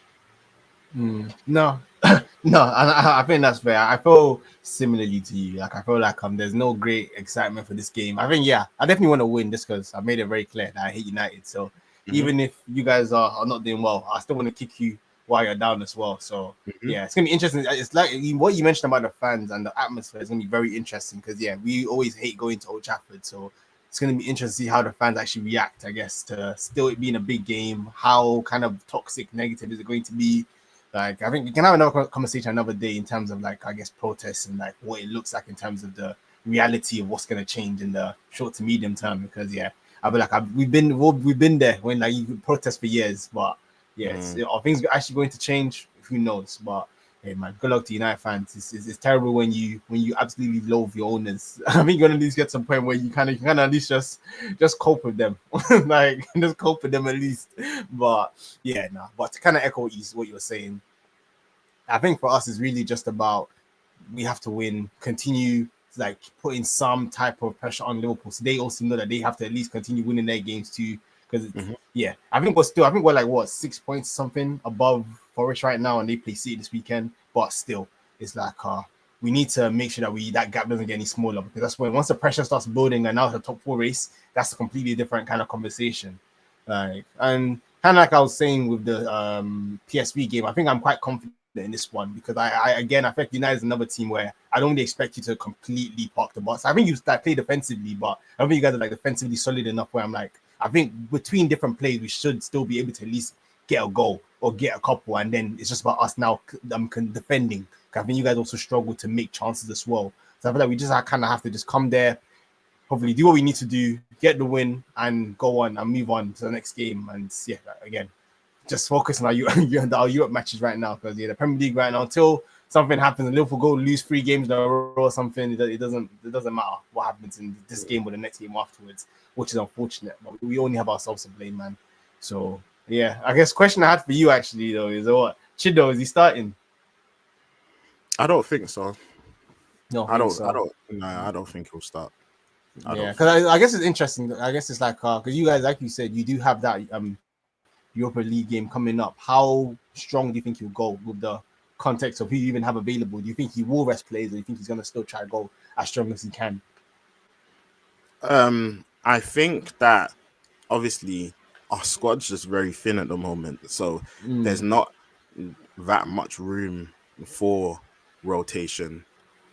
No, no, I think that's fair. I feel similarly to you. Like, I feel like there's no great excitement for this game. I think, yeah, I definitely want to win, just because I made it very clear that I hate United. So even if you guys are not doing well, I still want to kick you while you're down as well. So yeah, it's gonna be interesting. It's like what you mentioned about the fans and the atmosphere is gonna be very interesting, because yeah, we always hate going to Old Trafford. So it's going to be interesting to see how the fans actually react, I guess, to still it being a big game. How kind of toxic, negative is it going to be? Like, I think we can have another conversation another day in terms of, like, I guess, protests and like what it looks like in terms of the reality of what's going to change in the short to medium term. Because yeah, I feel like we've been there when, like, you could protest for years, but are things actually going to change? Who knows? But hey, man, good luck to United fans. It's terrible when you absolutely loathe your owners. I think you're gonna at least get to a point where you kind of at least just cope with them, like just cope with them at least. But yeah, nah. But to kind of echo what you were saying, I think for us it's really just about we have to win, continue like putting some type of pressure on Liverpool, so they also know that they have to at least continue winning their games too. Because I think we're like what 6 points something above Forest right now, and they play City this weekend. But still, it's like we need to make sure that that gap doesn't get any smaller, because that's when once the pressure starts building and now it's a top 4 race, that's a completely different kind of conversation. Like, and kind of like I was saying with the PSV game, I think I'm quite confident in this one, because I think United is another team where I don't really expect you to completely park the bus. I think you play defensively, but I don't think you guys are like defensively solid enough where I'm like, I think between different plays we should still be able to at least get a goal or get a couple, and then it's just about us now defending. I think you guys also struggle to make chances as well. So I feel like we just kind of have to just come there, hopefully do what we need to do, get the win, and go on and move on to the next game. And yeah, again, just focus on our Europe matches right now, because the Premier League right now, until something happens and Liverpool go lose 3 games in a row or something, it doesn't matter what happens in this game or the next game afterwards, which is unfortunate. But we only have ourselves to blame, man. So yeah, I guess question I had for you actually though is what Chido, is he starting? I don't think so. No, I don't think he'll start. Because I guess it's interesting. I guess it's like because you guys, like you said, you do have that Europa League game coming up. How strong do you think he'll go with the context of who you even have available? Do you think he will rest players, or do you think he's going to still try to go as strong as he can? I think that obviously our squad's just very thin at the moment, so there's not that much room for rotation.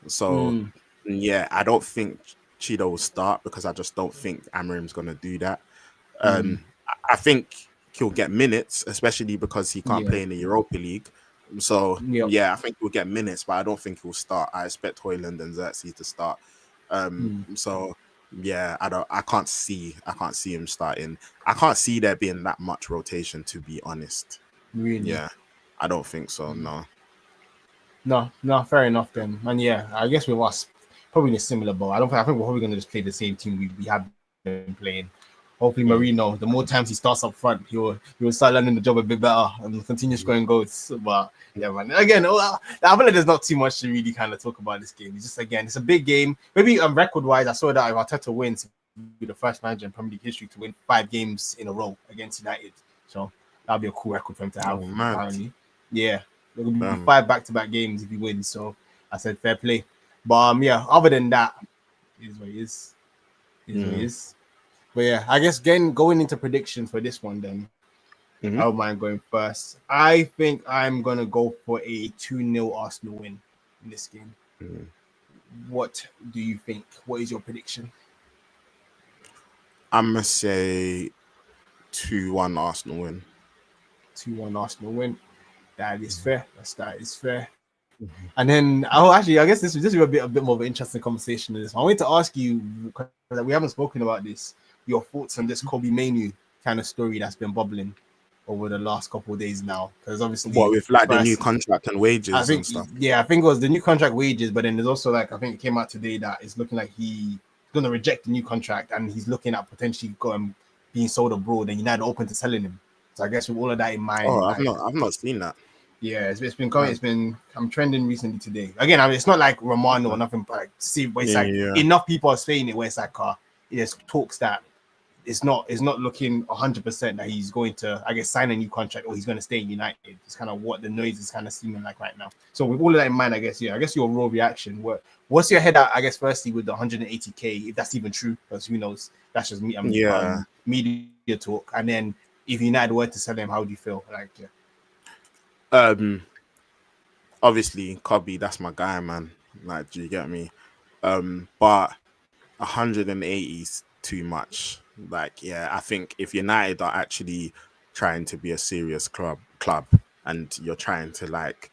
So yeah, I don't think Cheeto will start, because I just don't think Amarim's going to do that. I think he'll get minutes, especially because he can't play in the Europa League. So yeah, I think he'll get minutes, but I don't think he'll start. I expect Højlund and Xerxes to start. So yeah, I can't see him starting. I can't see there being that much rotation, to be honest. Really? Yeah, I don't think so. No, fair enough then. And yeah, I guess with us probably in a similar boat. I think we're probably going to just play the same team we have been playing. Hopefully, Marino, the more times he starts up front, he will start learning the job a bit better and continue scoring goals. But yeah, man. Again, I feel like there's not too much to really kind of talk about this game. It's just, again, it's a big game. Maybe record-wise, I saw that if Arteta wins, he'll be the first manager in Premier League history to win 5 games in a row against United. So that'll be a cool record for him to have. Apparently. Yeah, there will be 5 back-to-back games if he wins. So I said fair play. But yeah, other than that, is what it is. What it is. But yeah, I guess going into predictions for this one, then I don't mind going first. I think I'm gonna go for a 2-0 Arsenal win in this game. What do you think? What is your prediction? I'm gonna say 2-1 Arsenal win. 2-1 Arsenal win. That is fair. That is fair. And then, I guess this is a bit more of an interesting conversation. I wanted to ask you, because we haven't spoken about this, your thoughts on this Kobe Mainu kind of story that's been bubbling over the last couple of days now. Because obviously, with like the new contract and wages and stuff. Yeah, I think it was the new contract wages, but then there's also like, I think it came out today that it's looking like he's going to reject the new contract, and he's looking at potentially being sold abroad, and United open to selling him. So I guess with all of that in mind, I've not seen that. Yeah, it's been coming. I'm trending recently today. Again, it's not like Romano or nothing, but enough people are saying it where it's like there's talks that it's not looking 100% that he's going to, I guess, sign a new contract or he's going to stay in United. It's kind of what the noise is kind of seeming like right now. So with all of that in mind, I guess your raw reaction. What's your head at, I guess, firstly with the 180k, if that's even true, because who knows? That's just me. Media talk. And then if United were to sell him, how do you feel? Obviously, Kobe, that's my guy, man. Like, do you get me? But 180 is too much. Like, yeah, I think if United are actually trying to be a serious club, and you're trying to like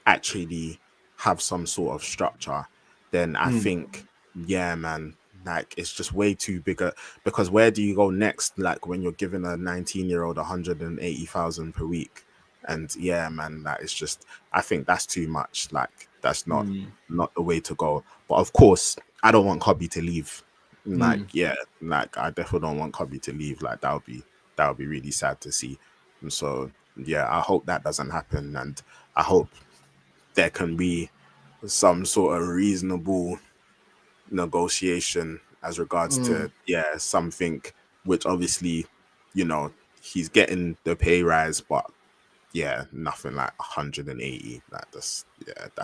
actually have some sort of structure, then I think, yeah, man, Like, it's just way too big. Because where do you go next? Like, when you're giving a 19-year-old 180,000 per week, and yeah, man, that is just. I think that's too much. Like, that's not the way to go. But of course, I don't want Kobe to leave. Like, yeah, like I definitely don't want Kobe to leave. Like, that would be really sad to see. And so, yeah, I hope that doesn't happen, and I hope there can be some sort of reasonable negotiation as regards to something which obviously, he's getting the pay rise, but yeah, nothing like 180. Like, that's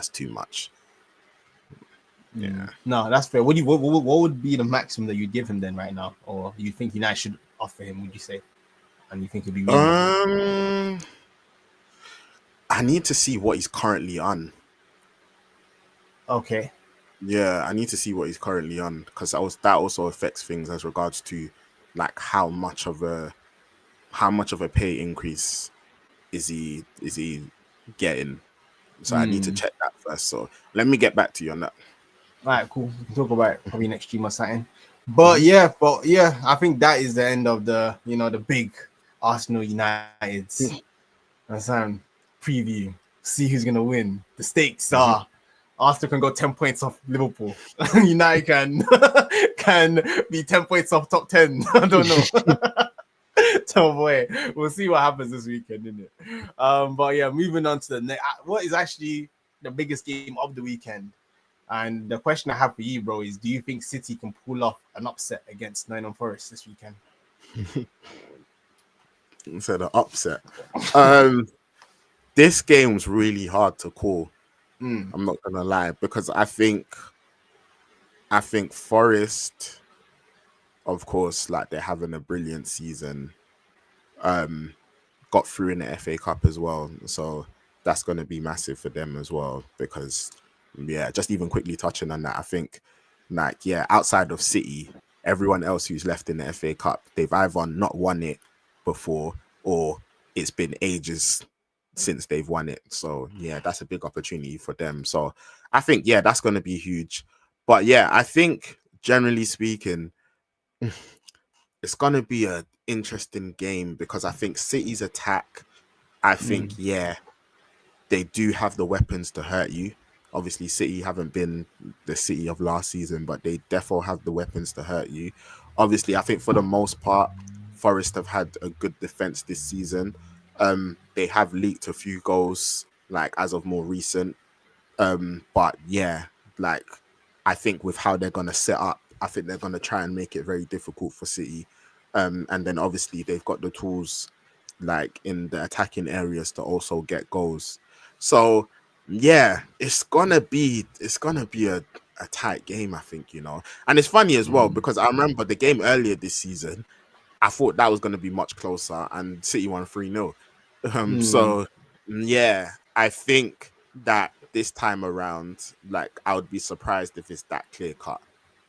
too much. Yeah. No, that's fair. What would be the maximum that you'd give him then right now, or you think United should offer him? Would you say, and you think it'd be reasonable? I need to see what he's currently on. Okay. Yeah, I need to see what he's currently on, because that also affects things as regards to like how much of a pay increase is he getting. So I need to check that first. So let me get back to you on that. All right, cool. We can talk about it probably next stream or something. But yeah, I think that is the end of the the big Arsenal United's preview. See who's gonna win. The stakes are Arsenal can go 10 points off Liverpool. United can be 10 points off top 10. I don't know. So boy, we'll see what happens this weekend, isn't it? But yeah, moving on to the next. What is actually the biggest game of the weekend? And the question I have for you, bro, is: do you think City can pull off an upset against Nottingham Forest this weekend? So the upset. This game's really hard to call. I'm not gonna lie, because I think Forest, of course, like, they're having a brilliant season. Got through in the FA Cup as well, so that's going to be massive for them as well. Because just even quickly touching on that, I think, like, outside of City, everyone else who's left in the FA Cup, they've either not won it before, or it's been ages since they've won it. So that's a big opportunity for them. So I think that's going to be huge. But I think, generally speaking, it's going to be an interesting game, because I think City's attack, I think, they do have the weapons to hurt you. Obviously, City haven't been the City of last season, but they definitely have the weapons to hurt you. Obviously, I think for the most part, Forest have had a good defense this season. They have leaked a few goals, like, as of more recent. But like, I think with how they're going to set up, I think they're going to try and make it very difficult for City. And then obviously they've got the tools, like, in the attacking areas to also get goals. So it's gonna be a tight game, I think, And it's funny as well, because I remember the game earlier this season, I thought that was going to be much closer, and City won 3-0. So I think that this time around, like, I would be surprised if it's that clear cut.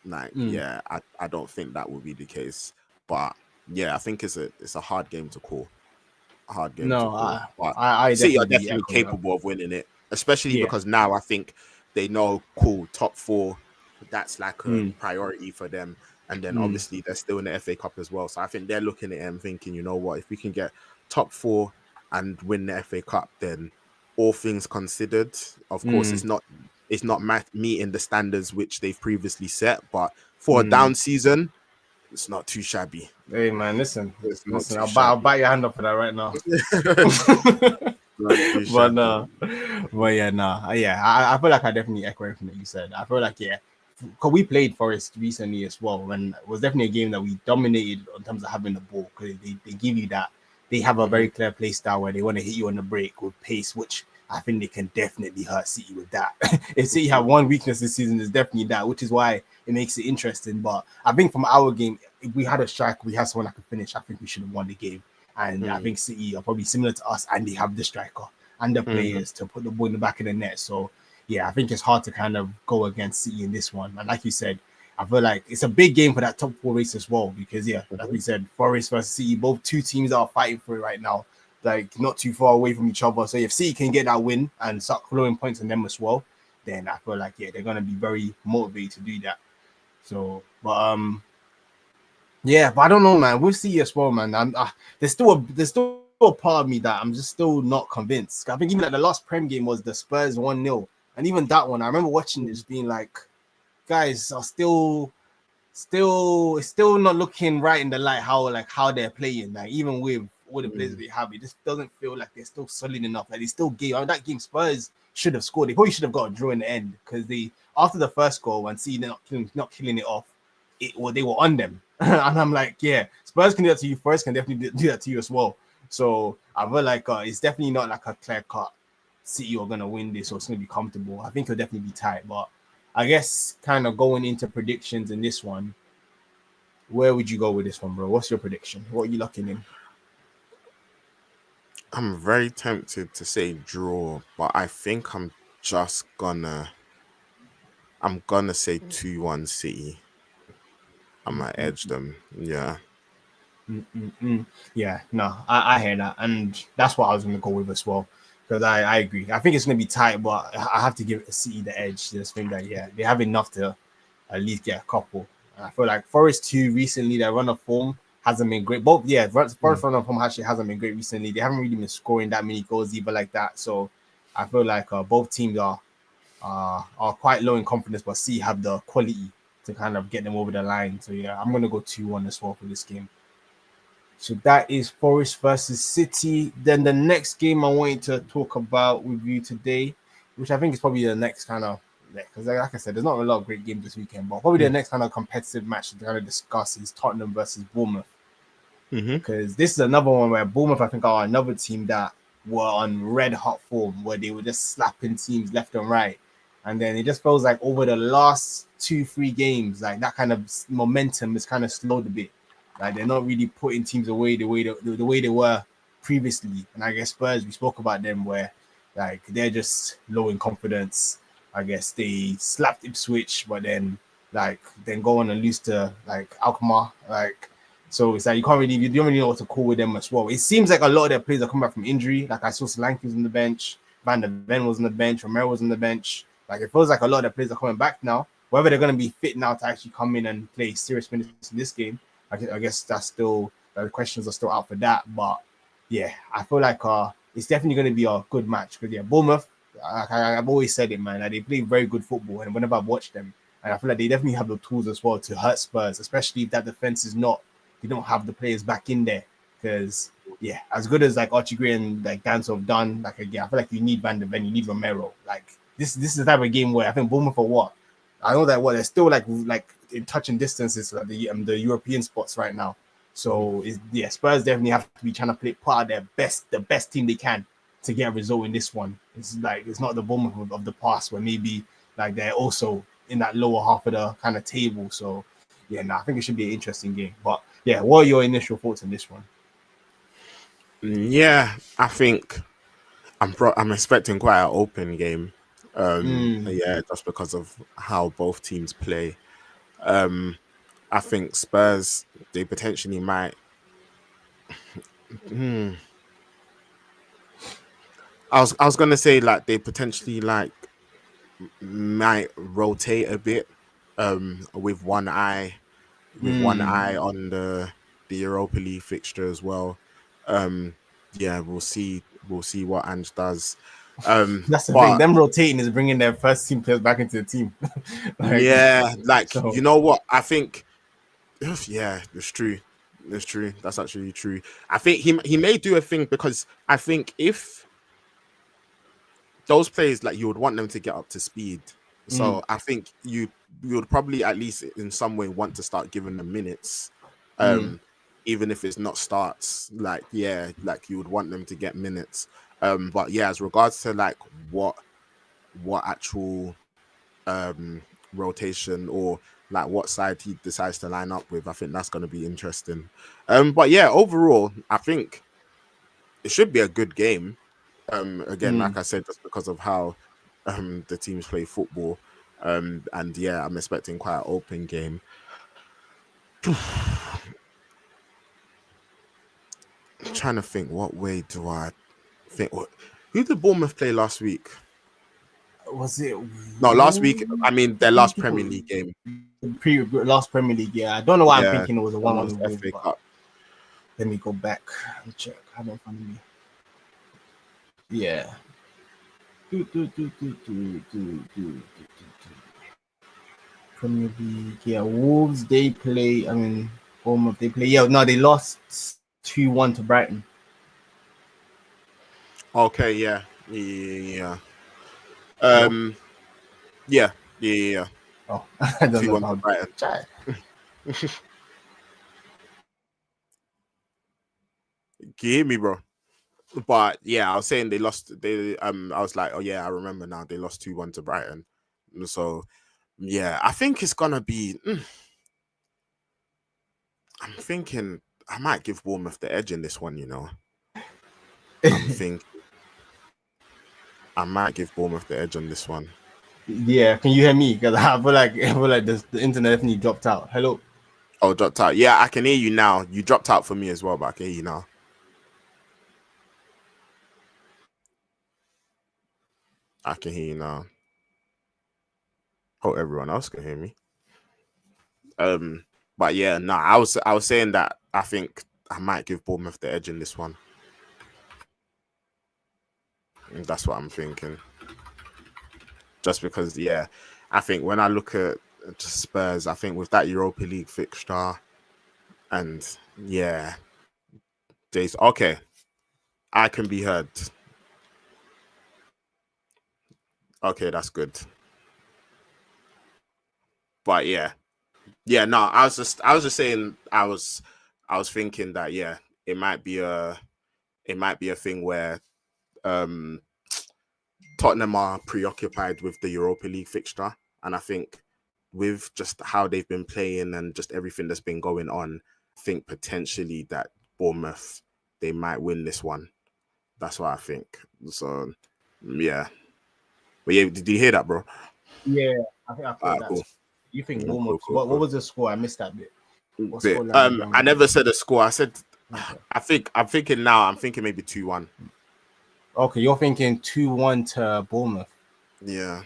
Like, I don't think that will be the case. But I think it's a hard game to call. But I City are definitely definitely capable of winning it, especially because now I think they know, top 4, that's like a priority for them. And then obviously they're still in the FA Cup as well. So I think they're looking at it and thinking, you know what, if we can get top 4 and win the FA Cup, then all things considered, of course, it's not meeting the standards which they've previously set, but for a down season, it's not too shabby. Hey man, listen, I'll bite your hand up for that right now. I feel like I definitely echo everything that you said. I feel like because we played Forest recently as well, and it was definitely a game that we dominated in terms of having the ball, because they give you that. They have a very clear play style where they want to hit you on the break with pace, which I think they can definitely hurt City with that. If City have one weakness this season, is definitely that, which is why it makes it interesting. But I think from our game, if we had a striker, we had someone that could finish, I think we should have won the game. And I think City are probably similar to us, and they have the striker and the players to put the ball in the back of the net. So I think it's hard to kind of go against City in this one. And like you said, I feel like it's a big game for that top 4 race as well, because like we said, Forest versus City, both two teams that are fighting for it right now, like not too far away from each other. So if City can get that win and start blowing points on them as well, then I feel like they're going to be very motivated to do that. So, yeah, but I don't know, man. We'll see as well, man. There's still a part of me that I'm just still not convinced. I think even like the last Prem game was the Spurs 1-0, and even that one, I remember watching this being like, guys are still not looking right in the light how they're playing. Like even with all the players they have, it just doesn't feel like they're still solid enough. Like they still gave that game. Spurs should have scored. They probably should have got a draw in the end because they after the first goal and see not killing it off, they were on them. And I'm like, yeah, Spurs can do that to you first, can definitely do that to you as well. So I feel like it's definitely not like a clear cut City are gonna win this or it's gonna be comfortable. I think it'll definitely be tight, but I guess kind of going into predictions in this one, where would you go with this one, bro? What's your prediction? What are you locking in? I'm very tempted to say draw, but I think just gonna I'm gonna say 2-1 City. I might edge them. Yeah. Yeah, no, I hear that, and that's what I was going to go with as well. Because I agree. I think it's going to be tight, but I have to give City the edge. Just think that yeah, they have enough to at least get a couple. And I feel like Forest too recently, their run of form hasn't been great. Both yeah, Forest run of form actually hasn't been great recently. They haven't really been scoring that many goals either like that. So I feel like both teams are quite low in confidence, but City have the quality to kind of get them over the line. So yeah, I'm gonna go 2-1 as well for this game. So that is Forest versus City. Then the next game I wanted to talk about with you today, which I think is probably the next kind of because like I said, there's not a lot of great games this weekend, but probably the next kind of competitive match to kind of discuss is Tottenham versus Bournemouth. Mm-hmm. Because this is another one where Bournemouth, I think, are another team that were on red hot form, where they were just slapping teams left and right. And then it just feels like over the last 2-3 games, like that kind of momentum is kind of slowed a bit. Like they're not really putting teams away the way they were previously. And I guess Spurs, we spoke about them where like they're just low in confidence. I guess they slapped Ipswich, but then go on and lose to like Alkmaar. Like so it's like you don't really know what to call with them as well. It seems like a lot of their players are coming back from injury. Like I saw Solanke was on the bench, Van der Ven was on the bench, Romero was on the bench. Like it feels like a lot of their players are coming back now. Whether they're going to be fit now to actually come in and play serious minutes in this game, I guess that's still the questions are still out for that. But yeah, I feel like it's definitely going to be a good match because yeah, Bournemouth. I've always said it, man. Like they play very good football, and whenever I've watched them, and I feel like they definitely have the tools as well to hurt Spurs, especially if that defense is not they don't have the players back in there. Because yeah, as good as like Archie Gray and like Dance have done, like again, I feel like you need Van der Ven, you need Romero. Like this is the type of game where I think Bournemouth for what I know that what they're still like in touching distances like the European spots right now. So yeah, Spurs definitely have to be trying to play part of the best team they can to get a result in this one. It's like it's not the Bournemouth of the past where maybe like they're also in that lower half of the kind of table. So yeah, I think it should be an interesting game. But yeah, what are your initial thoughts on this one? Yeah, I think I'm expecting quite an open game. Yeah, just because of how both teams play. Um, I think Spurs they potentially might. Hmm, I was gonna say like they potentially like might rotate a bit. With one eye on the Europa League fixture as well. Um, yeah, we'll see what Ange does. That's the thing. But Them rotating is bringing their first team players back into the team. Like yeah, like so. you know what? I think yeah, it's true. It's true. That's actually true. I think he may do a thing because I think if those players like you would want them to get up to speed. Mm, So I think you would probably at least in some way want to start giving them minutes. mm, Um even if it's not starts, like yeah, like you would want them to get minutes. But yeah, as regards to like what actual um rotation or like what side he decides to line up with, I think that's gonna be interesting. But yeah, overall, I think it should be a good game. Again, mm. like I said, just because of how the teams play football. And yeah, I'm expecting quite an open game. Trying to think, what way do I think? Who did Bournemouth play last week? Was it? No, last week. I mean, their last People- Premier League game. Last Premier League. Yeah, I don't know why I'm Yeah, thinking it was a 1-1 was with Wolves, FA but Cup. let me go back and check. I have it in front of me. Yeah. Premier League. Yeah, Wolves. They play. I mean, Bournemouth. They play. Yeah, no, they lost 2-1 to Brighton. Okay, yeah. Yeah. Oh, I don't know 2-1 to how. Brighton. Can you hear me, bro? But yeah, I was saying they lost. I was like, oh yeah, I remember now. They lost 2-1 to Brighton. So yeah, I think it's gonna be. I'm thinking I might give Bournemouth the edge in this one. I'm thinking I might give Bournemouth the edge on this one. Yeah, can you hear me? Because I feel like the internet definitely dropped out. Hello. Oh, dropped out. Yeah, I can hear you now. You dropped out for me as well, but I can hear you now. I can hear you now. Hope everyone else can hear me. But yeah, no, I was saying that I think I might give Bournemouth the edge in this one. And that's what I'm thinking. Just because, yeah, I think when I look at Spurs, I think with that Europa League fixture, and yeah, Jason, okay, I can be heard. Okay, that's good. But yeah, no, I was just saying, I was thinking that yeah, it might be a thing where Tottenham are preoccupied with the Europa League fixture, and I think with just how they've been playing and just everything that's been going on, I think potentially that Bournemouth, they might win this one. That's what I think. So yeah, but yeah, did you hear that, bro? Yeah, I think I caught that. Cool. You think Bournemouth? Cool. What was the score? I missed that bit. What Bit. score I never said a score. I said okay. I'm thinking now. I'm thinking maybe 2-1. Okay, you're thinking 2-1 to Bournemouth. Yeah.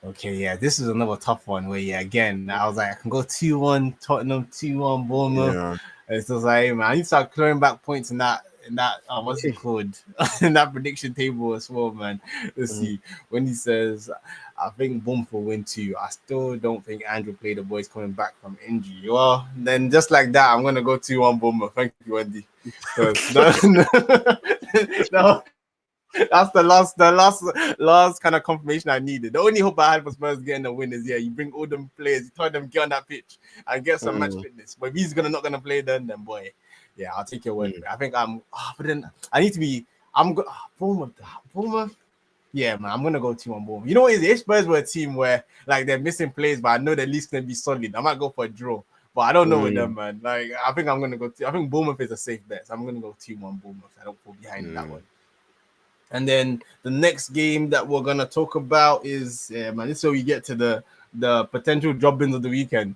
Okay, yeah, this is another tough one where, yeah, again, I was like, I can go 2-1 Tottenham, 2-1 Bournemouth. Yeah. It's just like, hey, man, I need to start clearing back points in that what's it called? In that prediction table as well, man. Let's see. When he says, I think Bournemouth will win 2, I still don't think Andrew Play the boys coming back from injury. Well, then just like that, I'm going to go 2-1 Bournemouth. Thank you, Wendy. No, that's the last kind of confirmation I needed. The only hope I had for Spurs getting the win is, yeah, you bring all them players, you tell them get on that pitch and get some match fitness. But if he's not gonna play, then boy, yeah, I'll take your word. I think but then I need to be. Bournemouth. Yeah, man, I'm gonna go 2-1 Bournemouth. You know what? If Spurs were a team where like they're missing players, but I know they're at least gonna be solid, I might go for a draw. But I don't know with them, man. Like I think I'm gonna go. I think Bournemouth is a safe bet. So I'm gonna go 2-1 Bournemouth. I don't fall behind that one. And then the next game that we're gonna talk about is, man, this is where we get to the potential jobbins of the weekend.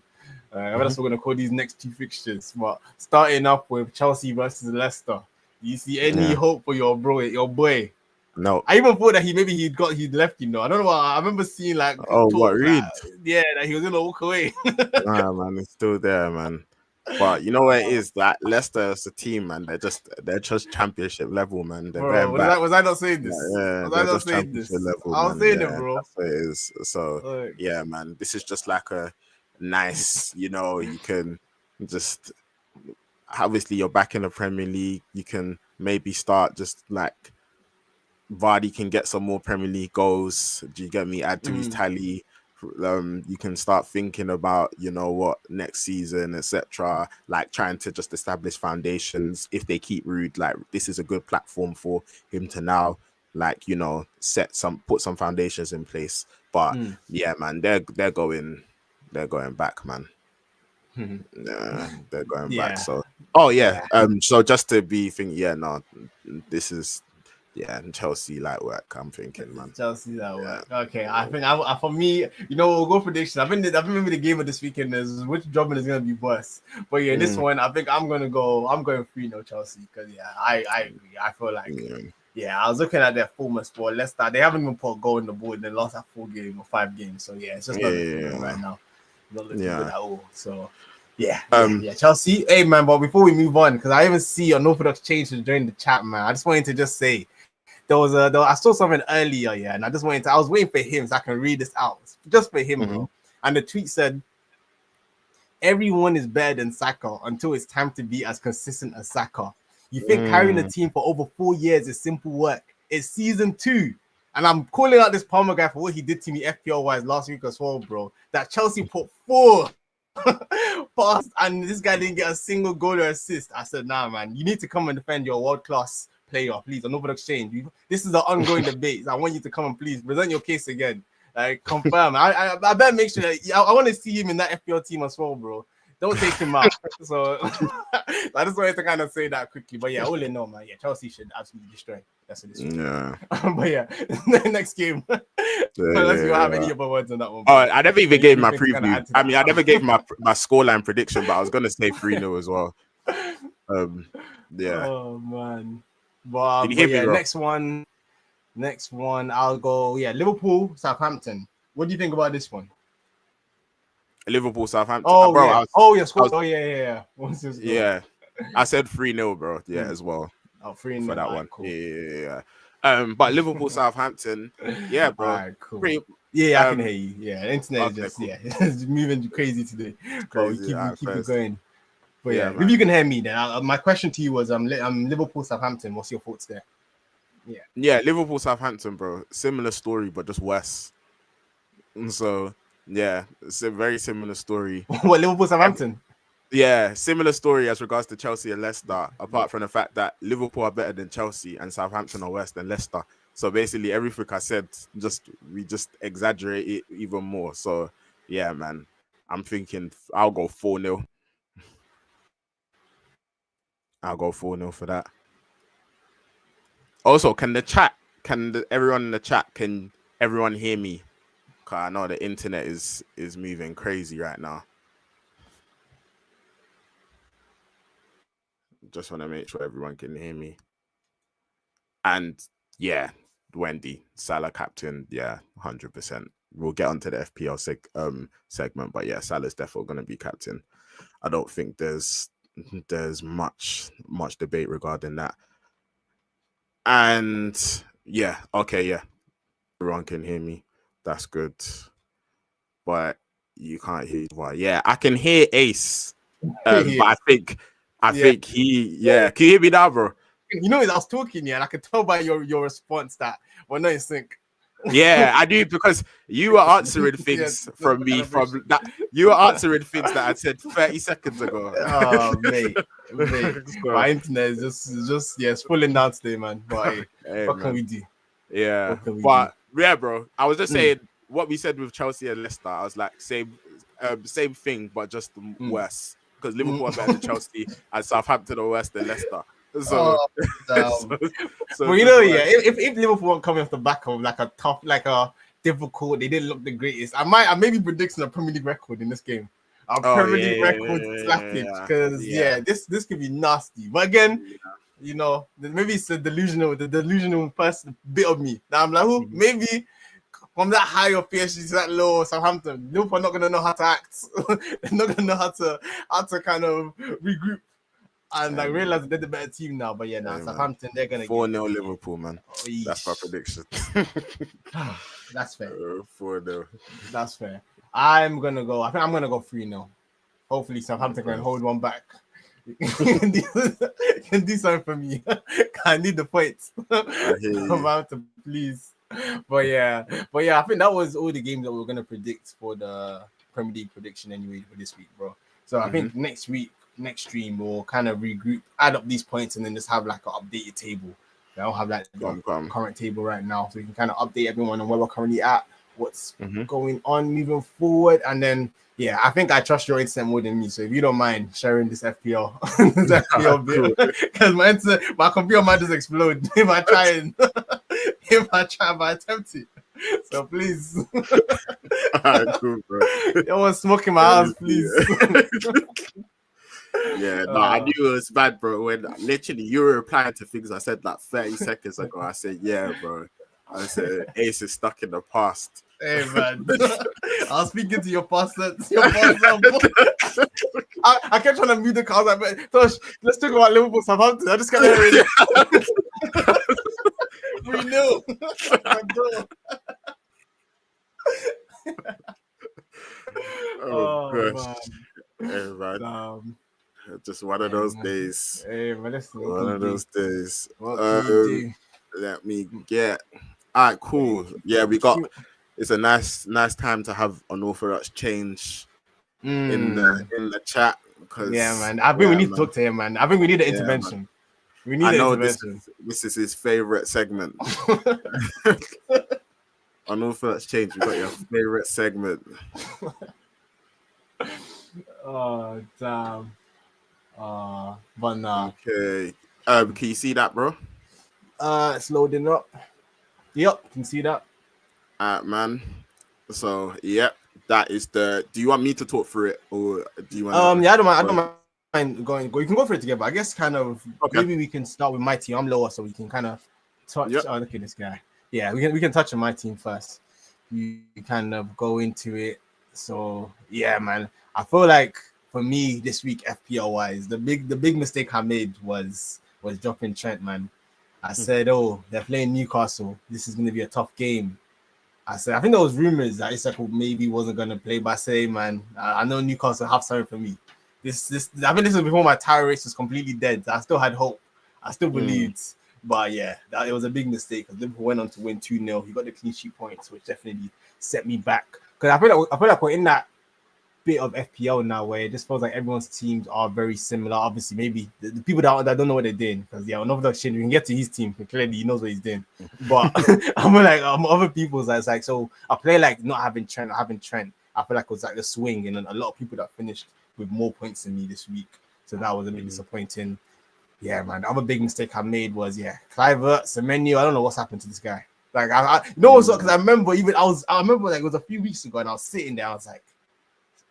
What else we're gonna call these next 2 fixtures? But starting up with Chelsea versus Leicester. Do you see any hope for your boy? No. I even thought that he'd left. I don't know. I remember seeing like what Reed? That he was gonna walk away. Nah, man, it's still there, man. But you know what it is, that Leicester is a team, man. They're just championship level, man. They're bro, was I not saying this? Yeah, they're just championship level. I was saying it, bro. That's what it is. So yeah, man, this is just like a nice, you can just obviously you're back in the Premier League. You can maybe start just like Vardy can get some more Premier League goals. Do you get me? Add to his tally. You can start thinking about next season, etc. Like trying to just establish foundations. If they keep Rude, like this is a good platform for him to now put some foundations in place. But yeah, man, they're going back, man. Yeah, they're going back. So so just to be thinking, this is Chelsea light work. I'm thinking, man. Chelsea light work. Okay, I think for me, we'll go predictions. I think maybe the game of this weekend is which jobbing is gonna be worse. But this one, I think I'm going 3-0 Chelsea because I agree. I feel like Yeah, I was looking at their performance for Leicester. They haven't even put a goal on the board in the last 4 games or 5 games. So yeah, it's just not looking good right now. Not looking good at all. So yeah. Chelsea. Hey man, but before we move on, because I even see your Orthodox changes during the chat, man. I just wanted to just say I saw something earlier, and I was waiting for him so I can read this out just for him, bro. And the tweet said, "Everyone is better than Saka until it's time to be as consistent as Saka. You think carrying a team for over 4 years is simple work? It's season 2. And I'm calling out this Palmer guy for what he did to me FPL-wise last week as well, bro. That Chelsea put 4 past and this guy didn't get a single goal or assist. I said, nah, man, you need to come and defend your world-class player, please, on Open Exchange. This is an ongoing debate. I want you to come and please present your case again. Like, confirm. I better make sure that I want to see him in that FPL team as well, bro. Don't take him out. So I just wanted to kind of say that quickly. But yeah, all in all, man, Chelsea should absolutely destroy. That's what it is. Yeah. But yeah, next game. Unless you have any other words on that one. Oh, I never even gave my preview. I mean, I never gave my scoreline prediction, but I was gonna say 3-0 as well. Yeah. Oh man. But yeah, next one, I'll go. Yeah, Liverpool, Southampton. What do you think about this one? Liverpool, Southampton. Oh, bro, yeah. Yeah, I said 3-0, bro. Yeah, as well. Oh, 3-0 for that one. Cool. Yeah. But Liverpool, Southampton. Yeah, bro. Right, cool. I can hear you. Yeah, the internet is just it's moving crazy today. Crazy. But we keep it going. But yeah, if you can hear me, then my question to you was, Liverpool, Southampton. What's your thoughts there? Yeah, Liverpool, Southampton, bro. Similar story, but just worse. So yeah, it's a very similar story. What, Liverpool, Southampton? Yeah, similar story as regards to Chelsea and Leicester, apart from the fact that Liverpool are better than Chelsea and Southampton are worse than Leicester. So basically everything I said, we just exaggerate it even more. So yeah, man, I'm thinking I'll go 4-0. I'll go 4-0 for that. Also, everyone in the chat, can everyone hear me? Because I know the internet is moving crazy right now. Just want to make sure everyone can hear me. And yeah, Wendy, Salah captain, yeah, 100%. We'll get onto the FPL segment, but yeah, Salah's definitely going to be captain. I don't think there's much debate regarding that. And yeah, okay, yeah, everyone can hear me. That's good. But you can't hear. Well, yeah, I can hear Ace. But I think he. Yeah, can you hear me now, bro? You know, I was talking, and I could tell by your response that we're not in sync. Yeah, I do, because you were answering things from me from that. You were answering things that I said 30 seconds ago. Oh, mate. My internet is just it's falling down today, man. But hey, what can we do? Yeah, yeah, bro. I was just saying what we said with Chelsea and Leicester. I was like, same thing, but just worse, because Liverpool are better than Chelsea and Southampton are worse than Leicester. So, well, you know, if Liverpool weren't coming off the back of like a tough, like a difficult, they didn't look the greatest. I may be predicting a Premier League record in this game. Premier League record slappage, because this could be nasty. But again, you know, maybe it's the delusional first bit of me. Now I'm like, maybe from that high of PSG to that low of Southampton, Liverpool are not gonna know how to act. They're not gonna know how to kind of regroup and realize they're the better team now. But Southampton, they're gonna 4-0 Liverpool, man. That's my prediction. That's fair. 4-0. That's fair. I think I'm gonna go 3-0. Hopefully Southampton can hold one back. Can do something for me. I need the points. Southampton, please. But yeah, I think that was all the games that we were gonna predict for the Premier League prediction anyway for this week, bro. So I think next stream we'll kind of regroup, add up these points, and then just have like an updated table. I don't have that current table right now, so we can kind of update everyone on where we're currently at, what's going on moving forward, and then I think I trust your internet more than me. So if you don't mind sharing this FPL, because my computer might just explode if I try my attempt it. So please, alright, cool, bro. Don't want smoke in my house, please. Yeah, no, I knew it was bad, bro. When literally you were replying to things I said like 30 seconds ago. I said, yeah, bro. I said, Ace is stuck in the past. Hey, man. I was speaking to your pastor. I kept trying to mute the car. I was like, Tosh, let's talk about Liverpool Southampton. I just kept hearing we knew. Oh, gosh. Hey, man. Just one of those days. Hey, man, one of those days. What can you do? Let me get. All right, cool. Yeah, we got. It's a nice time to have an unorthodox change in the chat. Yeah, man. I think we need to talk to him, man. I think we need an intervention. Man. We need an intervention. This is his favorite segment. Unorthodox change. We got your favorite segment. Oh, damn. But nah. Okay. Can you see that, bro? It's loading up. Yep, can see that. Alright, man. So, yep, that is the. Do you want me to talk through it, or do you want? Yeah, I don't mind going. You can go for it together. I guess kind of. Okay. Maybe we can start with my team. I'm lower, so we can kind of touch. Yep. Oh, look at this guy. Yeah, we can touch on my team first. You kind of go into it. So yeah, man. I feel like for me this week, FPL wise, the big mistake I made was dropping Trent, man. I said, oh, they're playing Newcastle. This is going to be a tough game. I think there was rumors that Isak maybe wasn't going to play, but I say, man, I know Newcastle have something for me. I think this was before my tire race was completely dead. I still had hope. I still believed. But yeah, it was a big mistake because Liverpool went on to win 2-0. He got the clean sheet points, which definitely set me back. Because I feel like we're in that bit of FPL now where it just feels like everyone's teams are very similar. Obviously, maybe the people that don't know what they're doing, because yeah, another shit, we can get to his team. Clearly, he knows what he's doing. But I'm like other people's. It's like, so I play like not having Trent. I feel like it was like the swing, and then a lot of people that finished with more points than me this week. So that was a bit disappointing. Yeah, man. The other big mistake I made was Kluivert, Semenyo. I don't know what's happened to this guy. Like because I remember I remember like it was a few weeks ago, and I was sitting there. I was like,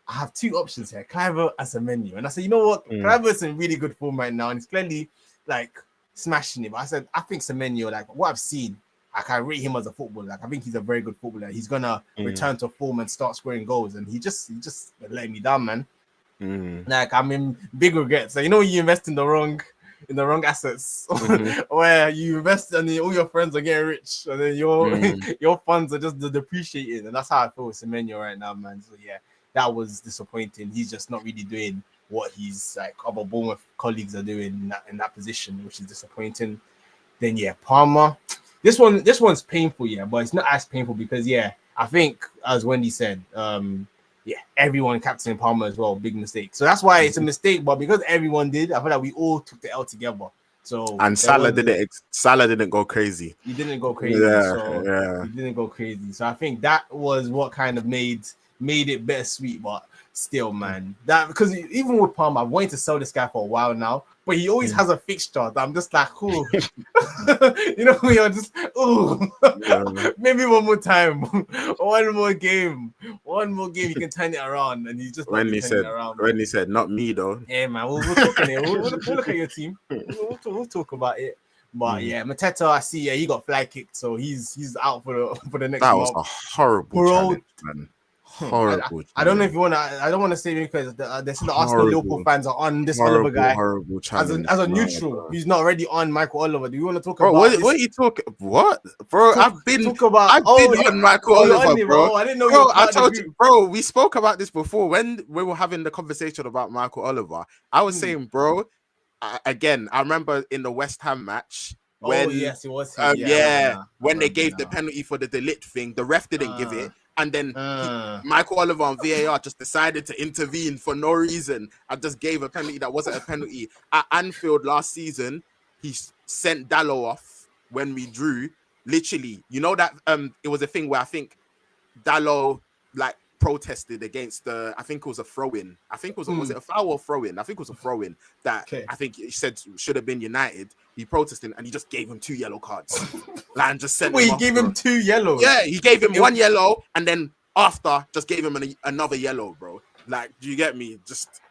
I have two options here, Kluivert and Semenyo. And I said, you know what? Kluivert's in really good form right now, and he's clearly like smashing it. But I said, I think Semenyo, like what I've seen, I can rate him as a footballer. Like I think he's a very good footballer. He's gonna return to form and start scoring goals. And he just let me down, man. Like I'm in big regrets. Like, you know, you invest in the wrong assets, where you invest and all your friends are getting rich, and then your funds are just depreciating, and that's how I feel with Semenyo right now, man. So yeah, that was disappointing. He's just not really doing what his like other Bournemouth colleagues are doing in that position, which is disappointing. Then Palmer. This one's painful, but it's not as painful because I think as Wendy said, everyone captaining Palmer as well, big mistake. So that's why it's a mistake, but because everyone did, I feel like we all took the L together. So and Salah didn't go crazy. He didn't go crazy. He didn't go crazy. So I think that was what kind of made it bittersweet, but still, man, that because even with Palmer, I've wanted to sell this guy for a while now, but he always has a fixture that I'm just like, oh, you know, you're just, maybe one more time, one more game, you can turn it around, and he's just when he said, not me though. Yeah, man, we'll talk on it. We'll look at your team. We'll talk about it. But Mateta, I see, he got fly kicked, so he's out for the next. That was a horrible challenge, man. Horrible. I don't know if you want to. I don't want to say because the Arsenal Liverpool fans are on this Oliver guy. Horrible challenge. As a neutral, he's not already on Michael Oliver. Do you want to talk about? What are you talking? What, bro? I've been on Michael Oliver, bro. I didn't know. Bro, I told you, bro. We spoke about this before when we were having the conversation about Michael Oliver. I was saying, bro. Again, I remember in the West Ham match. When, it was. When they gave the penalty for the Ligt thing, the ref didn't give it. And then Michael Oliver on VAR just decided to intervene for no reason. I just gave a penalty that wasn't a penalty. At Anfield last season, he sent Dallo off when we drew. Literally, you know that it was a thing where I think Dallo like protested against I think it was a throw-in. I think it was it a foul or throw-in? I think it was a throw-in that I think he said should have been United. He protested and he just gave him 2 yellow cards. And just sent him he gave him 2 yellows? Yeah, he gave him 1 yellow and then after just gave him another yellow, bro. Like, do you get me? Just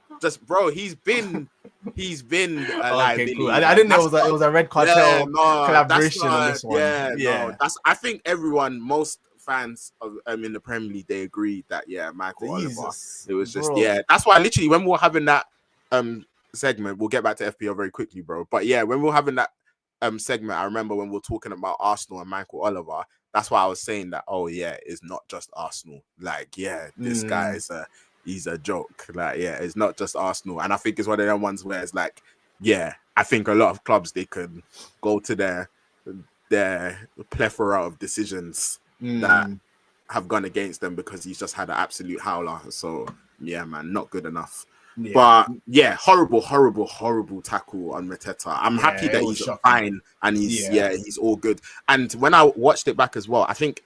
bro, he's been he's been a Okay, cool. liability. I didn't know That's it was a Red yeah, Cartel no, that's collaboration on not. this one. Yeah, no, Yeah, that's. I think everyone, most fans of in the Premier League, they agreed that Michael Oliver. Jesus, It was just bro. That's why literally when we were having that segment, we'll get back to FPL very quickly, bro. But yeah, when we were having that segment, I remember when we were talking about Arsenal and Michael Oliver. That's why I was saying that. Oh yeah, it's not just Arsenal. Like this guy is he's a joke. Like it's not just Arsenal, and I think it's one of them ones where it's like I think a lot of clubs they could go to their plethora of decisions that have gone against them because he's just had an absolute howler. So man, not good enough. Yeah. But horrible, horrible, horrible tackle on Mateta. I'm happy that it was he's shocking. fine and he's all good. And when I watched it back as well, I think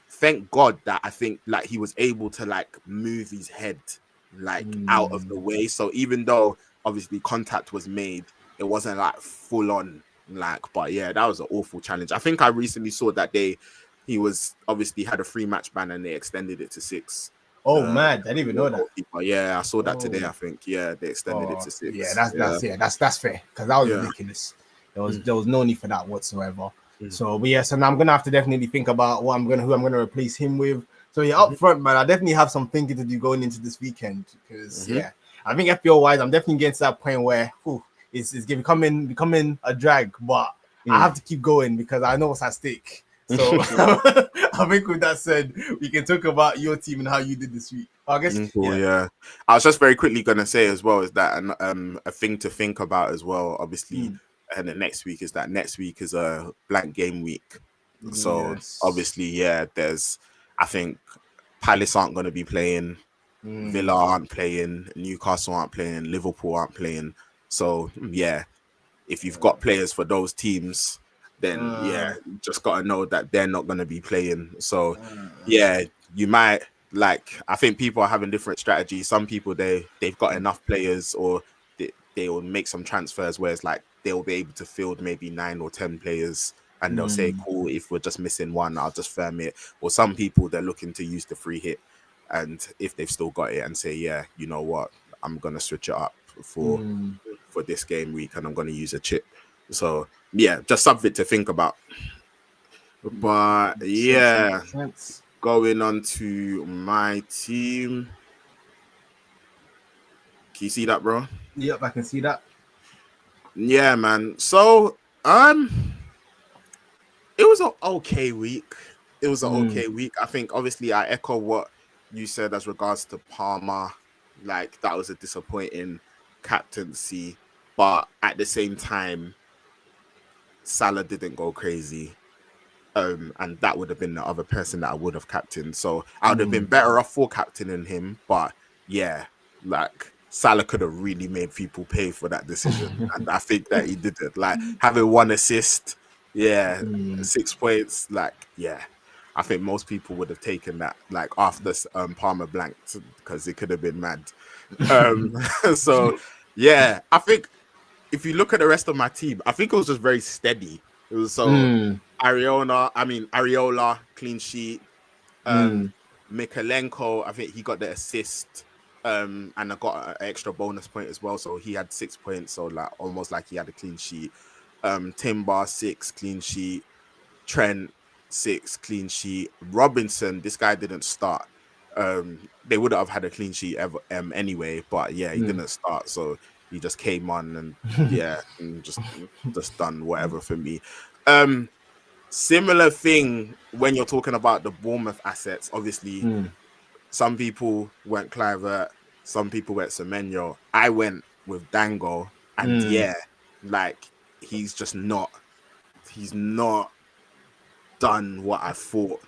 thank God that I think like he was able to like move his head like out of the way. So even though obviously contact was made, it wasn't like full on like. But that was an awful challenge. I think I recently saw that he was obviously had a 3-match ban and they extended it to 6. Oh man, I didn't even know that. Yeah, I saw that today. I think they extended it to 6. That's fair because that was ridiculous. There was no need for that whatsoever. So so now I'm gonna have to definitely think about who I'm gonna replace him with. So up front, man, I definitely have some thinking to do going into this weekend because I think FPL wise, I'm definitely getting to that point where it's becoming a drag, but I have to keep going because I know what's at stake. So I think with that said, we can talk about your team and how you did this week. I guess I was just very quickly gonna say as well is that a thing to think about as well, obviously, and the next week is a blank game week. So obviously, there's I think Palace aren't gonna be playing, Villa aren't playing, Newcastle aren't playing, Liverpool aren't playing. So if you've got players for those teams, then just gotta know that they're not gonna be playing. So you might I think people are having different strategies. Some people they've got enough players, or they will make some transfers where it's like they'll be able to field maybe 9 or 10 players, and they'll say, "Cool, if we're just missing one, I'll just firm it." Or some people they're looking to use the free hit, and if they've still got it, and say, "Yeah, you know what, I'm gonna switch it up for this game week, and I'm gonna use a chip." So just something to think about. But going on to my team. Can you see that, bro? Yep, I can see that. Yeah, man. So it was an okay week. I think obviously I echo what you said as regards to Palmer. Like that was a disappointing captaincy, but at the same time, Salah didn't go crazy. And that would have been the other person that I would have captained. So I would have been better off for captaining him. But Salah could have really made people pay for that decision. And I think that he didn't. Like having 1 assist, 6 points, I think most people would have taken that after Palmer blanked, because it could have been mad. So I think if you look at the rest of my team, I think it was just very steady. It was Areola, clean sheet. Mikalenko, I think he got the assist. And I got an extra bonus point as well. So he had 6 points. So almost like he had a clean sheet. Timber, 6 clean sheet. Trent, 6 clean sheet. Robinson, this guy didn't start. They would have had a clean sheet anyway, but he didn't start. So he just came on and and just done whatever for me. Similar thing when you're talking about the Bournemouth assets. Obviously, some people went Clivert, some people went Semenyo. I went with Dango, and he's not done what I thought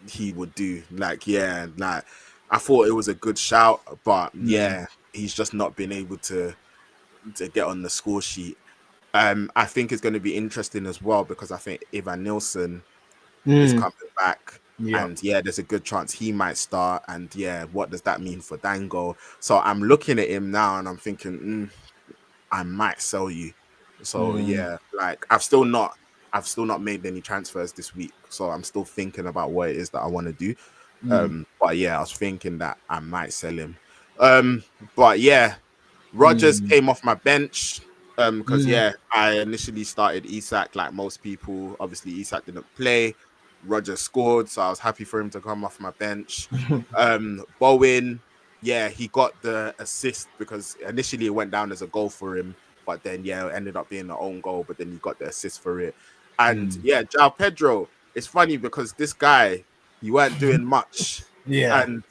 he would do. I thought it was a good shout, but he's just not been able to get on the score sheet. I think it's going to be interesting as well, because I think Ivan Nilsson is coming back. And there's a good chance he might start. And what does that mean for Dango? So I'm looking at him now and I'm thinking, I might sell you. So I've still not made any transfers this week. So I'm still thinking about what it is that I want to do. But I was thinking that I might sell him. But Rogers came off my bench because Mm. I initially started Isak like most people. Obviously, Isak didn't play. Rogers scored, so I was happy for him to come off my bench. Bowen, he got the assist because initially it went down as a goal for him, but then it ended up being an own goal. But then he got the assist for it, and João Pedro. It's funny because this guy, he weren't doing much, Yeah. and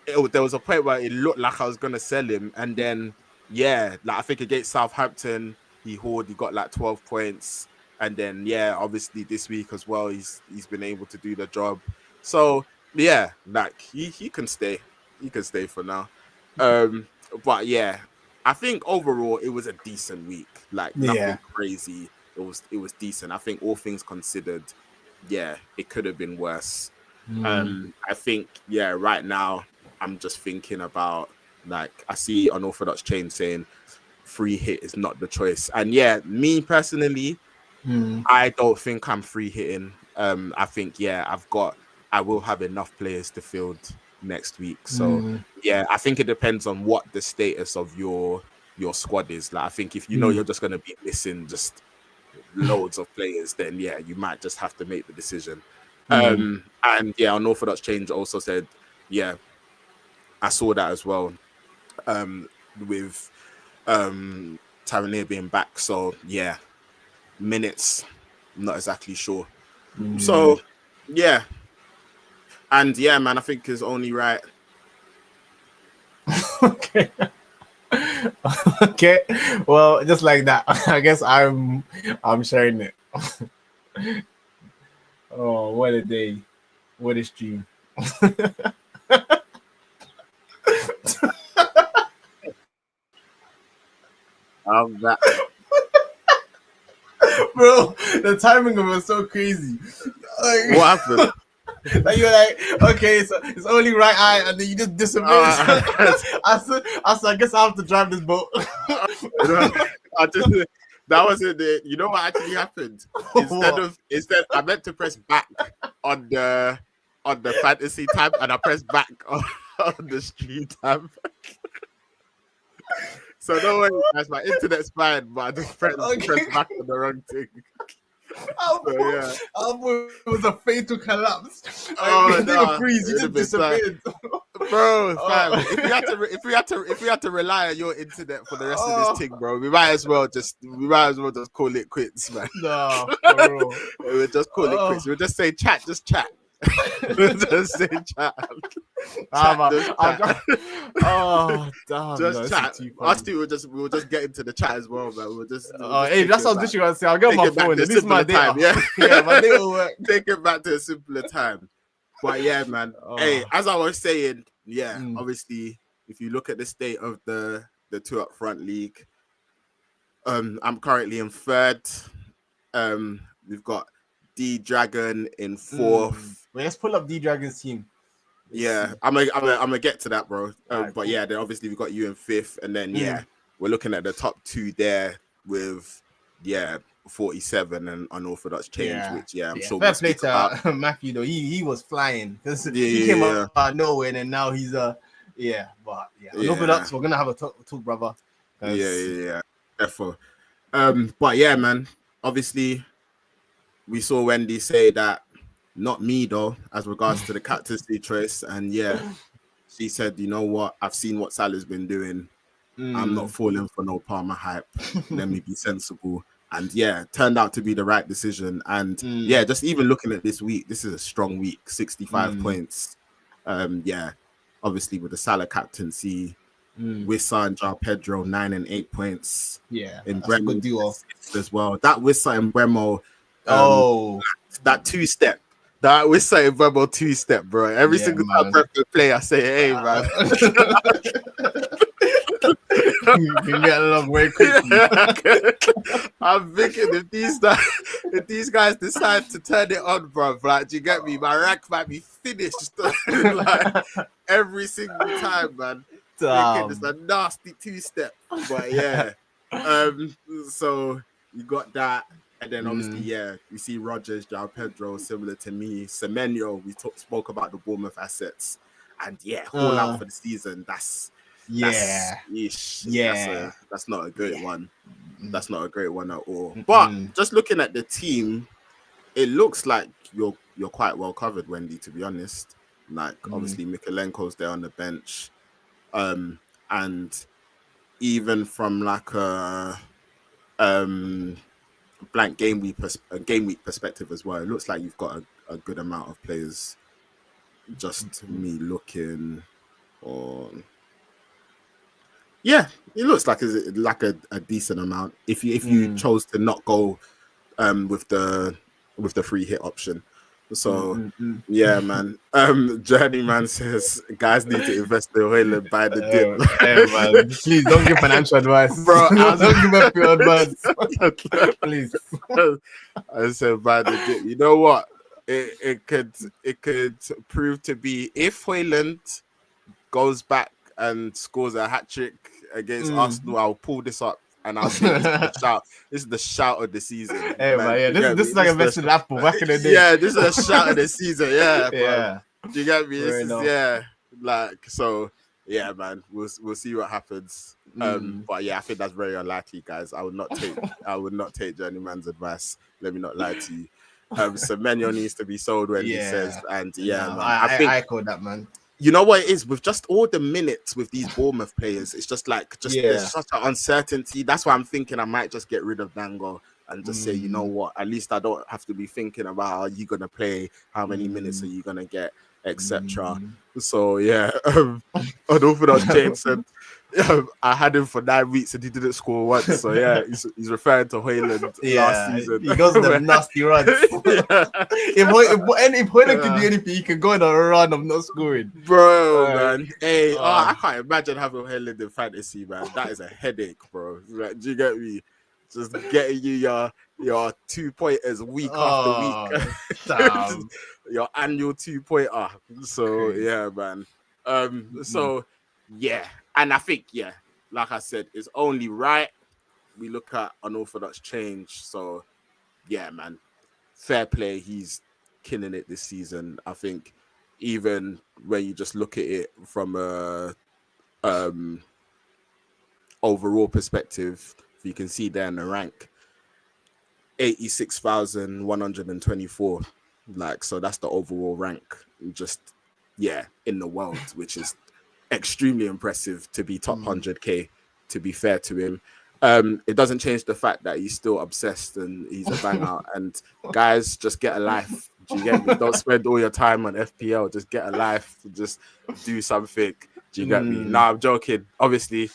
there was a point where it looked like I was gonna sell him, and then like I think against Southampton, he got like 12 points, and then obviously this week as well, he's been able to do the job. So like he can stay, for now. But I think overall it was a decent week, like nothing crazy. It was decent. I think all things considered, it could have been worse. I think right now I'm just thinking about, like, I see Unorthodox Chain saying free hit is not the choice. And me personally, I don't think I'm free hitting. I think I will have enough players to field next week. So I think it depends on what the status of your squad is. Like, I think if you know you're just gonna be missing just loads of players, then you might just have to make the decision. And Unorthodox Change also said, I saw that as well. With Tavernier being back, so minutes, I'm not exactly sure. So and man, I think it's only right. Okay. Okay. Well, just like that, I guess I'm sharing it. Oh, what a day! What a stream! That. Bro, the timing of it was so crazy. Like, what happened? Like, you're like, okay, so it's only right eye, and then you just disappear. I said, I guess I have to drive this boat. That wasn't it. You know what actually happened? Instead, I meant to press back on the fantasy tab, and I pressed back on the stream tab. So don't worry, guys. My internet's fine, but I just pressed back on the wrong thing. I thought it was a fatal collapse. They were freeze, you just disappeared. Bro, fam, if we had to rely on your internet for the rest of this thing, bro, we might as well just call it quits, man. No, bro. We'll just call it quits. We'll just say chat, just chat. Just say chat. Damn. Just chat. Us two we'll just get into the chat as well, man. We'll just hey, that's what I was literally gonna say. I'll get my phone. This is my time. My data will work. Take it back to a simpler time. But man. Hey, as I was saying, obviously, if you look at the state of the TwoUpFront league, I'm currently in third. We've got D Dragon in fourth. Wait, let's pull up D Dragon's team. I'm gonna get to that, bro. Right, but then obviously we got you in fifth, and then we're looking at the top two there with 47 and Unorthodox Change, which I'm sure we'll speak about. Matthew though, he was flying because he came out of nowhere, and now he's Unorthodox. We're gonna have a talk, brother. Therefore, but man, obviously we saw Wendy say that. Not me though, as regards to the captaincy choice, and she said, you know what, I've seen what Salah's been doing. I'm not falling for no Palmer hype. Let me be sensible. And turned out to be the right decision. And just even looking at this week, this is a strong week, 65 points. Obviously with the Salah captaincy, Wissa and João Pedro 9 and 8 points. In that's a good duo as well. That Wissa and Bremo, that two-step. That was saying verbal two-step, bro. Every single time I play, I say, "Hey, man." You can get along very quickly. I'm thinking if these guys decide to turn it on, bro, like, do you get me? My rank might be finished like every single time, man. It's a nasty two-step, but so you got that. And then obviously, we see Rogers, João Pedro, similar to me. Semenyo, we spoke about the Bournemouth assets. And all out for the season. That's Yeah. That's not a great one. That's not a great one at all. Mm-mm. But just looking at the team, it looks like you're quite well covered, Wendy, to be honest. Like obviously Mikalenko's there on the bench. And even from like a blank game week perspective as well, it looks like you've got a good amount of players. Just me looking on. Yeah, it looks like a decent amount. If you chose to not go with the free hit option. So yeah, man. Journeyman says guys need to invest in oil and buy the dip. Hey, man, please don't give financial advice, bro. don't give up your advice, please. I said buy the dip. You know what? It could prove to be if Hoyland goes back and scores a hat trick against Arsenal. I'll pull this up. And I'll say this is the shout of the season. Hey, man, yeah, this is like a vested apple back in the day. Yeah, this is a shout of the season. Yeah, yeah. Do you get me? This Fair is like so. Yeah, man, we'll see what happens. But yeah, I think that's very unlikely, guys. I would not take Journeyman's advice. Let me not lie to you. Semenyo needs to be sold when he says, and man, I think I echo that, man. You know what it is with just all the minutes with these Bournemouth players, it's just like there's such an uncertainty. That's why I'm thinking I might just get rid of Dango and just say, you know what, at least I don't have to be thinking about are you gonna play, how many minutes are you gonna get, etc. So yeah, unorthodox James said I had him for 9 weeks and he didn't score once. So yeah, he's referring to Hoyland last season. He goes the nasty runs. If Hoyland can do anything, he can go on a run of not scoring. Bro, man. Hey, I can't imagine having Hoyland in fantasy, man. That is a headache, bro. Like, do you get me? Just getting you your 2-pointers week after week. Your annual 2-pointer. So yeah, man. So yeah. And I think, like I said, it's only right we look at unorthodox change. So, yeah, man, fair play. He's killing it this season. I think even when you just look at it from a overall perspective, you can see there in the rank, 86,124. Like, so that's the overall rank, just, in the world, which is extremely impressive to be top 100k, to be fair to him. It doesn't change the fact that he's still obsessed and he's a banger. And guys, just get a life. Do you get me? Don't spend all your time on FPL. Just get a life. Just do something. Do you get me? Nah, I'm joking. Obviously,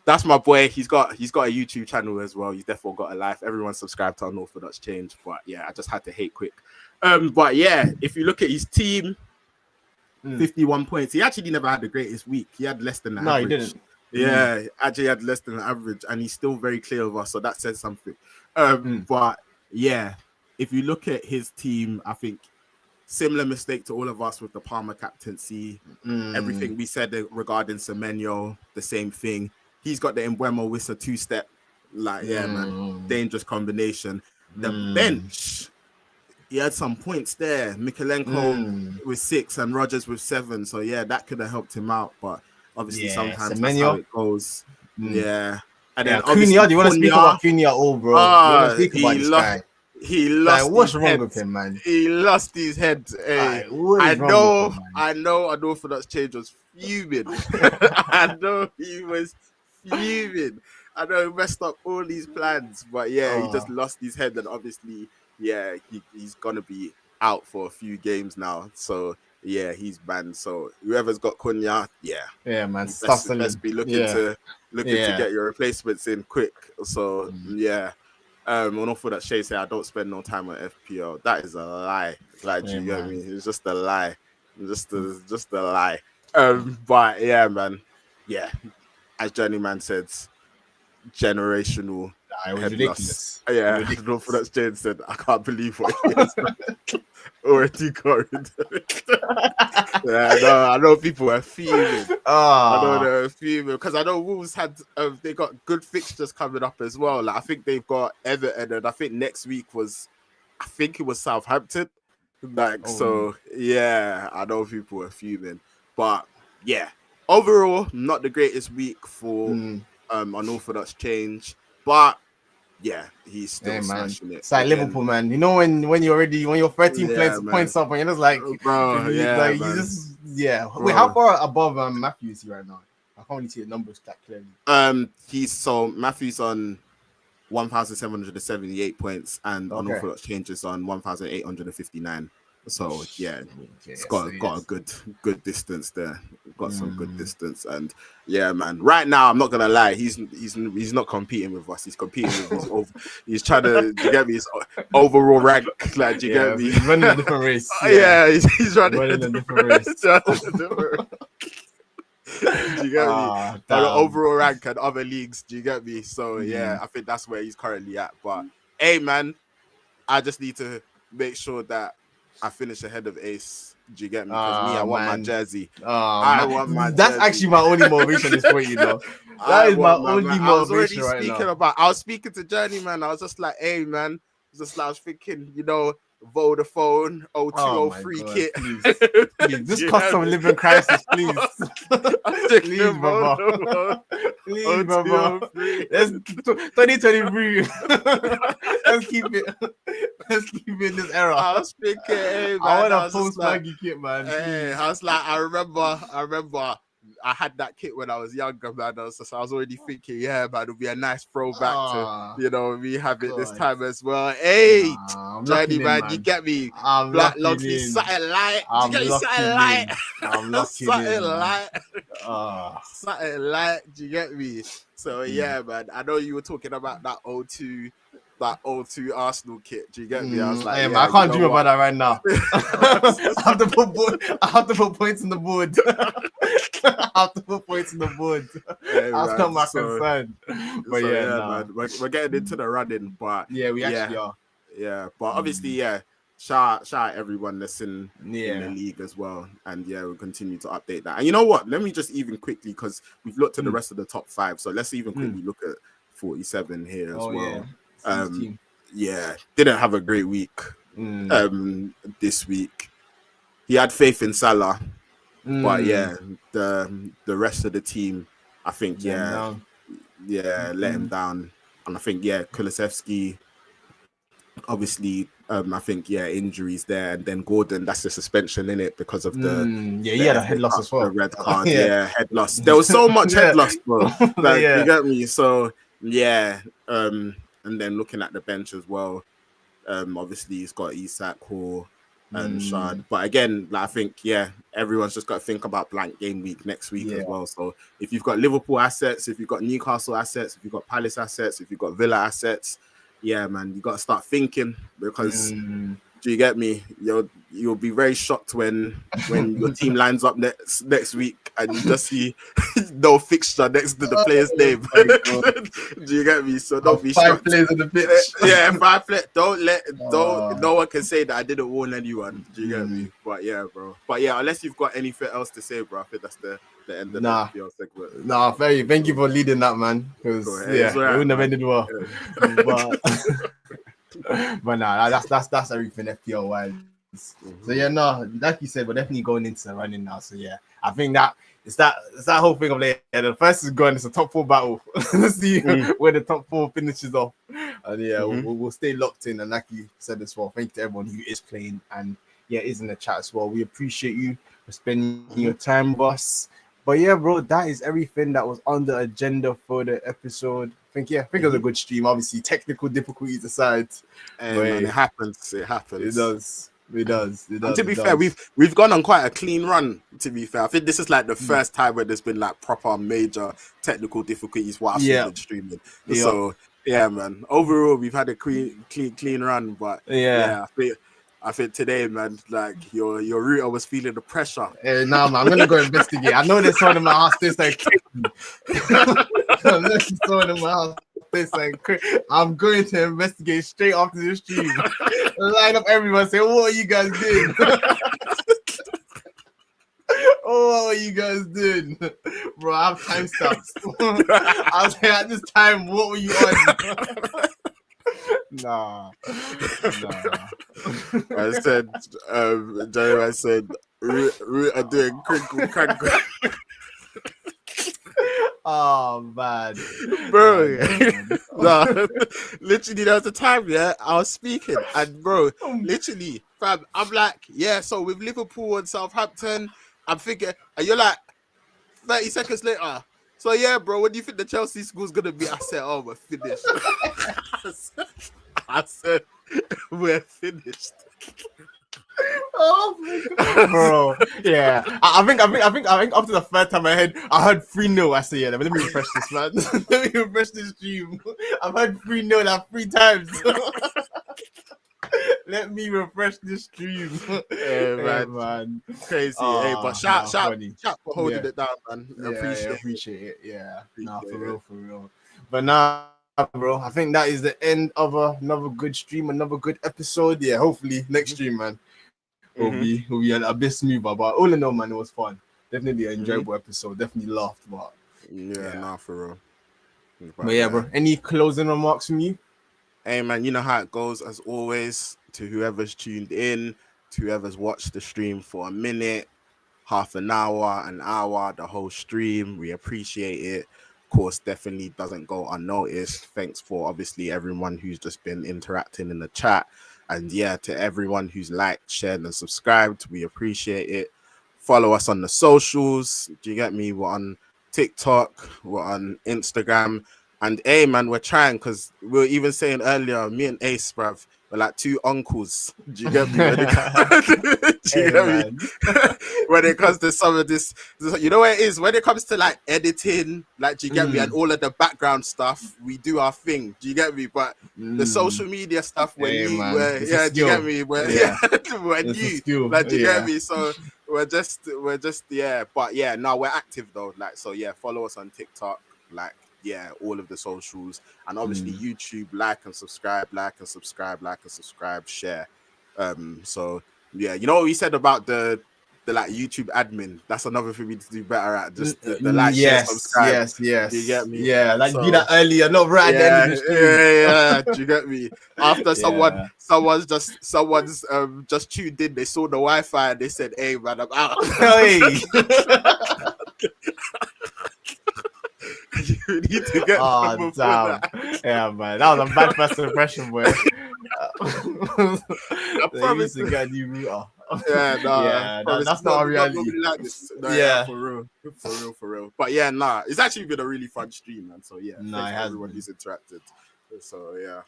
that's my boy. He's got a YouTube channel as well. He's definitely got a life. Everyone subscribe to Unorthodox Change. But yeah, I just had to hate quick. But yeah, if you look at his team, 51 points. He actually never had the greatest week. He had less than the average. No, he didn't. Yeah, actually had less than the average, and he's still very clear of us, so that says something. But yeah, if you look at his team, I think similar mistake to all of us with the Palmer captaincy. Everything we said regarding Semenyo, the same thing. He's got the Embuemo Wissa 2-step. Like, man, dangerous combination. The bench, he had some points there. Mikalenko with 6 and Rogers with 7. So yeah, that could have helped him out. But obviously sometimes Semenyo, that's how it goes. Yeah. And then Cunha, do you want to speak about Cunha at all, bro? He lost like, what's wrong with him, man? He lost his head. Hey, I know Unorthodox Change was fuming. I know he was fuming. I know he messed up all these plans, but he just lost his head, and obviously, he's gonna be out for a few games now. So he's banned. So whoever's got Cunha, man, let's be looking to get your replacements in quick. So Unorthodox Shay say I don't spend no time on FPL. That is a lie. Like, you get me? It's just a lie. Just a lie. But yeah, man. Yeah, as Journeyman said, generational. It was ridiculous. Yeah, Unorthodox James said, I can't believe what he is. Already got rid of it. I know people are fuming. I know they're fuming because I know Wolves had they got good fixtures coming up as well. Like, I think they've got Everton, and I think next week it was overall, not the greatest week for unorthodox change, but yeah, he's still smashing it. It's like again. Liverpool, man. You know when you're 13 Yeah, points up, and you're just like, bro, like you just Wait, how far above Matthew is he right now? I can't really see the numbers that clearly. Matthew's on 1,778 points, and unorthodox changes on 1,859. So yeah, it's got a good distance there. Got some good distance, and yeah, man. Right now, I'm not gonna lie. He's not competing with us. He's competing with he's trying to get me his overall rank. Like, do you get me? He's running a different race. Yeah, he's running a different race. Do you get me? On the overall rank and other leagues, do you get me? So yeah, I think that's where he's currently at. But hey, man, I just need to make sure that I finish ahead of Ace. Do you get me? Because I want my jersey. I want my That's jersey. actually my only motivation at this point, you know. That is my only motivation right now. I was speaking to Journeyman. I was just like, hey, man. I was thinking, you know, Vodafone 0203 kit. Please. This costs some living crisis, please. Please, brother. Please, brother. Let's 2023. Let's keep it. Let's keep it in this era. I was thinking, hey, man, I want a post Maggie kit, man. Hey, I was like, I remember. I had that kit when I was younger, man. I was already thinking, yeah, man, it'll be a nice throwback to, you know, me have it this time as well. Hey, Johnny, man, you get me? Black Longsy, something light. You get me? Something light. I'm lucky. Something light. Something light. Do you get me? So yeah, man. I know you were talking about that 02 Arsenal kit. Do you get me? I was like, hey, man, I can't dream about that right now. I have to put points on the board. I have to put points on the board. Yeah, that's not my concern. But man, we're getting into the running, but yeah, we actually are. Yeah, but obviously, shout out everyone that's in the league as well, and we'll continue to update that. And you know what? Let me just even quickly, because we've looked at the rest of the top 5, so let's even quickly look at 47 here as well. Didn't have a great week this week. He had faith in Salah, but the rest of the team, I think let him down. And I think Kulusevski, obviously, I think injuries there, and then Gordon, that's the suspension in it because of the he had a head loss as well. The red card, head loss. There was so much head loss, bro. Like, you get me? So and then looking at the bench as well, obviously he's got Isak, Hall, and Shard. But again, like, I think everyone's just got to think about blank game week next week as well. So if you've got Liverpool assets, if you've got Newcastle assets, if you've got Palace assets, if you've got Villa assets, man, you got to start thinking, because do you get me? You'll be very shocked when your team lines up next week and you just see no fixture next to the player's name. Do you get me? So don't be 5 shocked. players on the pitch. 5 players. No one can say that I didn't warn anyone. Do you get me? But bro. But unless you've got anything else to say, bro, I think that's the end of the FPL segment. Thank you for leading that, man. Because it wouldn't have ended well. But that's everything FPL wise. So like you said, we're definitely going into the running now. So I think that it's that whole thing of the first is gone. It's a top 4 battle. Let's see where the top 4 finishes off. And we'll stay locked in. And like you said as well, thank you to everyone who is playing and is in the chat as well. We appreciate you for spending your time with us. But bro, that is everything that was on the agenda for the episode. I think it was a good stream. Obviously, technical difficulties aside. Man, it happens. It does. It does. And to be fair, we've gone on quite a clean run. To be fair, I think this is like the first time where there's been like proper major technical difficulties while I've been streaming. So man. Overall, we've had a clean run. But I think today, man, like your router was feeling the pressure. Nah, man, I'm gonna go investigate. I know there's someone in my house. There's like, I'm going to investigate straight after the stream. Line up everyone, say, "What are you guys doing?" What are you guys doing, bro? I have timestamps. I was like, at this time, what were you on? Nah. I said, Jerry, root are doing crinkle. Oh man, Bro. man. Nah, literally, there was a time, yeah, I was speaking, and bro, literally, fam, I'm like, yeah, so with Liverpool and Southampton, I'm thinking, and you're like, 30 seconds later, so yeah, bro, what do you think the Chelsea school's gonna be? I said, oh, we're finished. I said, we're finished. Oh my god, bro. Yeah, I think up to the third time I heard 3-0. I said, yeah, let me refresh this, man. Let me refresh this stream. I've heard 3-0 like 3 times. Let me refresh this stream. Hey, Hey, man. man. Crazy. Hey, but shout Funny. for holding Yeah. it down, man. Yeah, Appreciate it. appreciate it. Yeah, nah, Appreciate it. for real. But nah, bro, I think that is the end of another good stream, another good episode. Yeah, hopefully next stream, man, will be a bit smoother. But all in all, man, it was fun. Definitely an enjoyable episode. Definitely laughed, but Yeah, nah, for real. but yeah, bro. Any closing remarks from you? Hey, man, you know how it goes, as always, to whoever's tuned in, to whoever's watched the stream for a minute, half an hour, the whole stream. We appreciate it. Of course, definitely doesn't go unnoticed. Thanks for obviously everyone who's just been interacting in the chat. And yeah, to everyone who's liked, shared, and subscribed, we appreciate it. Follow us on the socials. Do you get me? We're on TikTok, we're on Instagram. And hey, man, we're trying, because we were even saying earlier, me and Ace, bruv, we're like two uncles. Do you get me? When it comes to some of this, you know what it is? When it comes to like editing, like, do you get me? And all of the background stuff, we do our thing. Do you get me? But the social media stuff, we're new. Do you get me? We're new. Like, do you get me? So we're just, yeah. But yeah, no, we're active though. Like, so yeah, follow us on TikTok, like, yeah, all of the socials, and obviously YouTube. Like and subscribe, share. So yeah, you know what we said about the like YouTube admin? That's another thing we need to do better at. Just the like, share, subscribe. Yes. Do you get me? Yeah, like So, do that earlier, not right at the end of the stream. Yeah. Do you get me? After someone's just tuned in, they saw the Wi-Fi and they said, "Hey, man, I'm out." Hey. You need to get damn. That. Yeah, man, that was a bad first impression, boy. I promise to get a new router. That's not a reality. Like this. No, for real. But yeah, it's actually been a really fun stream, man. So yeah, thanks to everyone who's interacted. So yeah,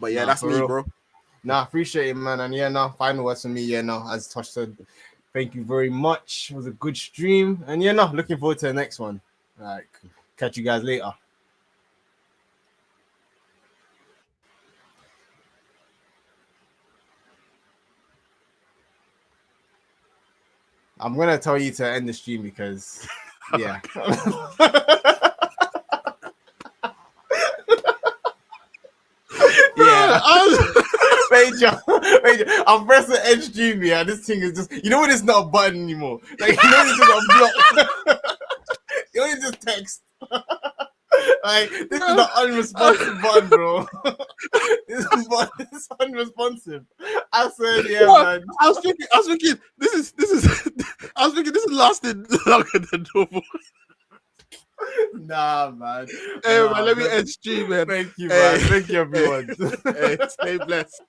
but yeah, that's me, real. Bro. Appreciate it, man. And final words from me. As Tosh said, thank you very much. It was a good stream, and looking forward to the next one. Like, catch you guys later. I'm gonna tell you to end the stream because, yeah. Major. I'm pressing end stream. Yeah, this thing is just. You know when it's not a button anymore. Like, you know it's just a block. You know it's just text. Like, this is the unresponsive button, bro. This is unresponsive. I said, yeah, man. I was thinking, this is lasting longer than normal. Nah, man. Hey, man, let me end stream, man. Thank you, man. Thank you, everyone. Hey, stay blessed.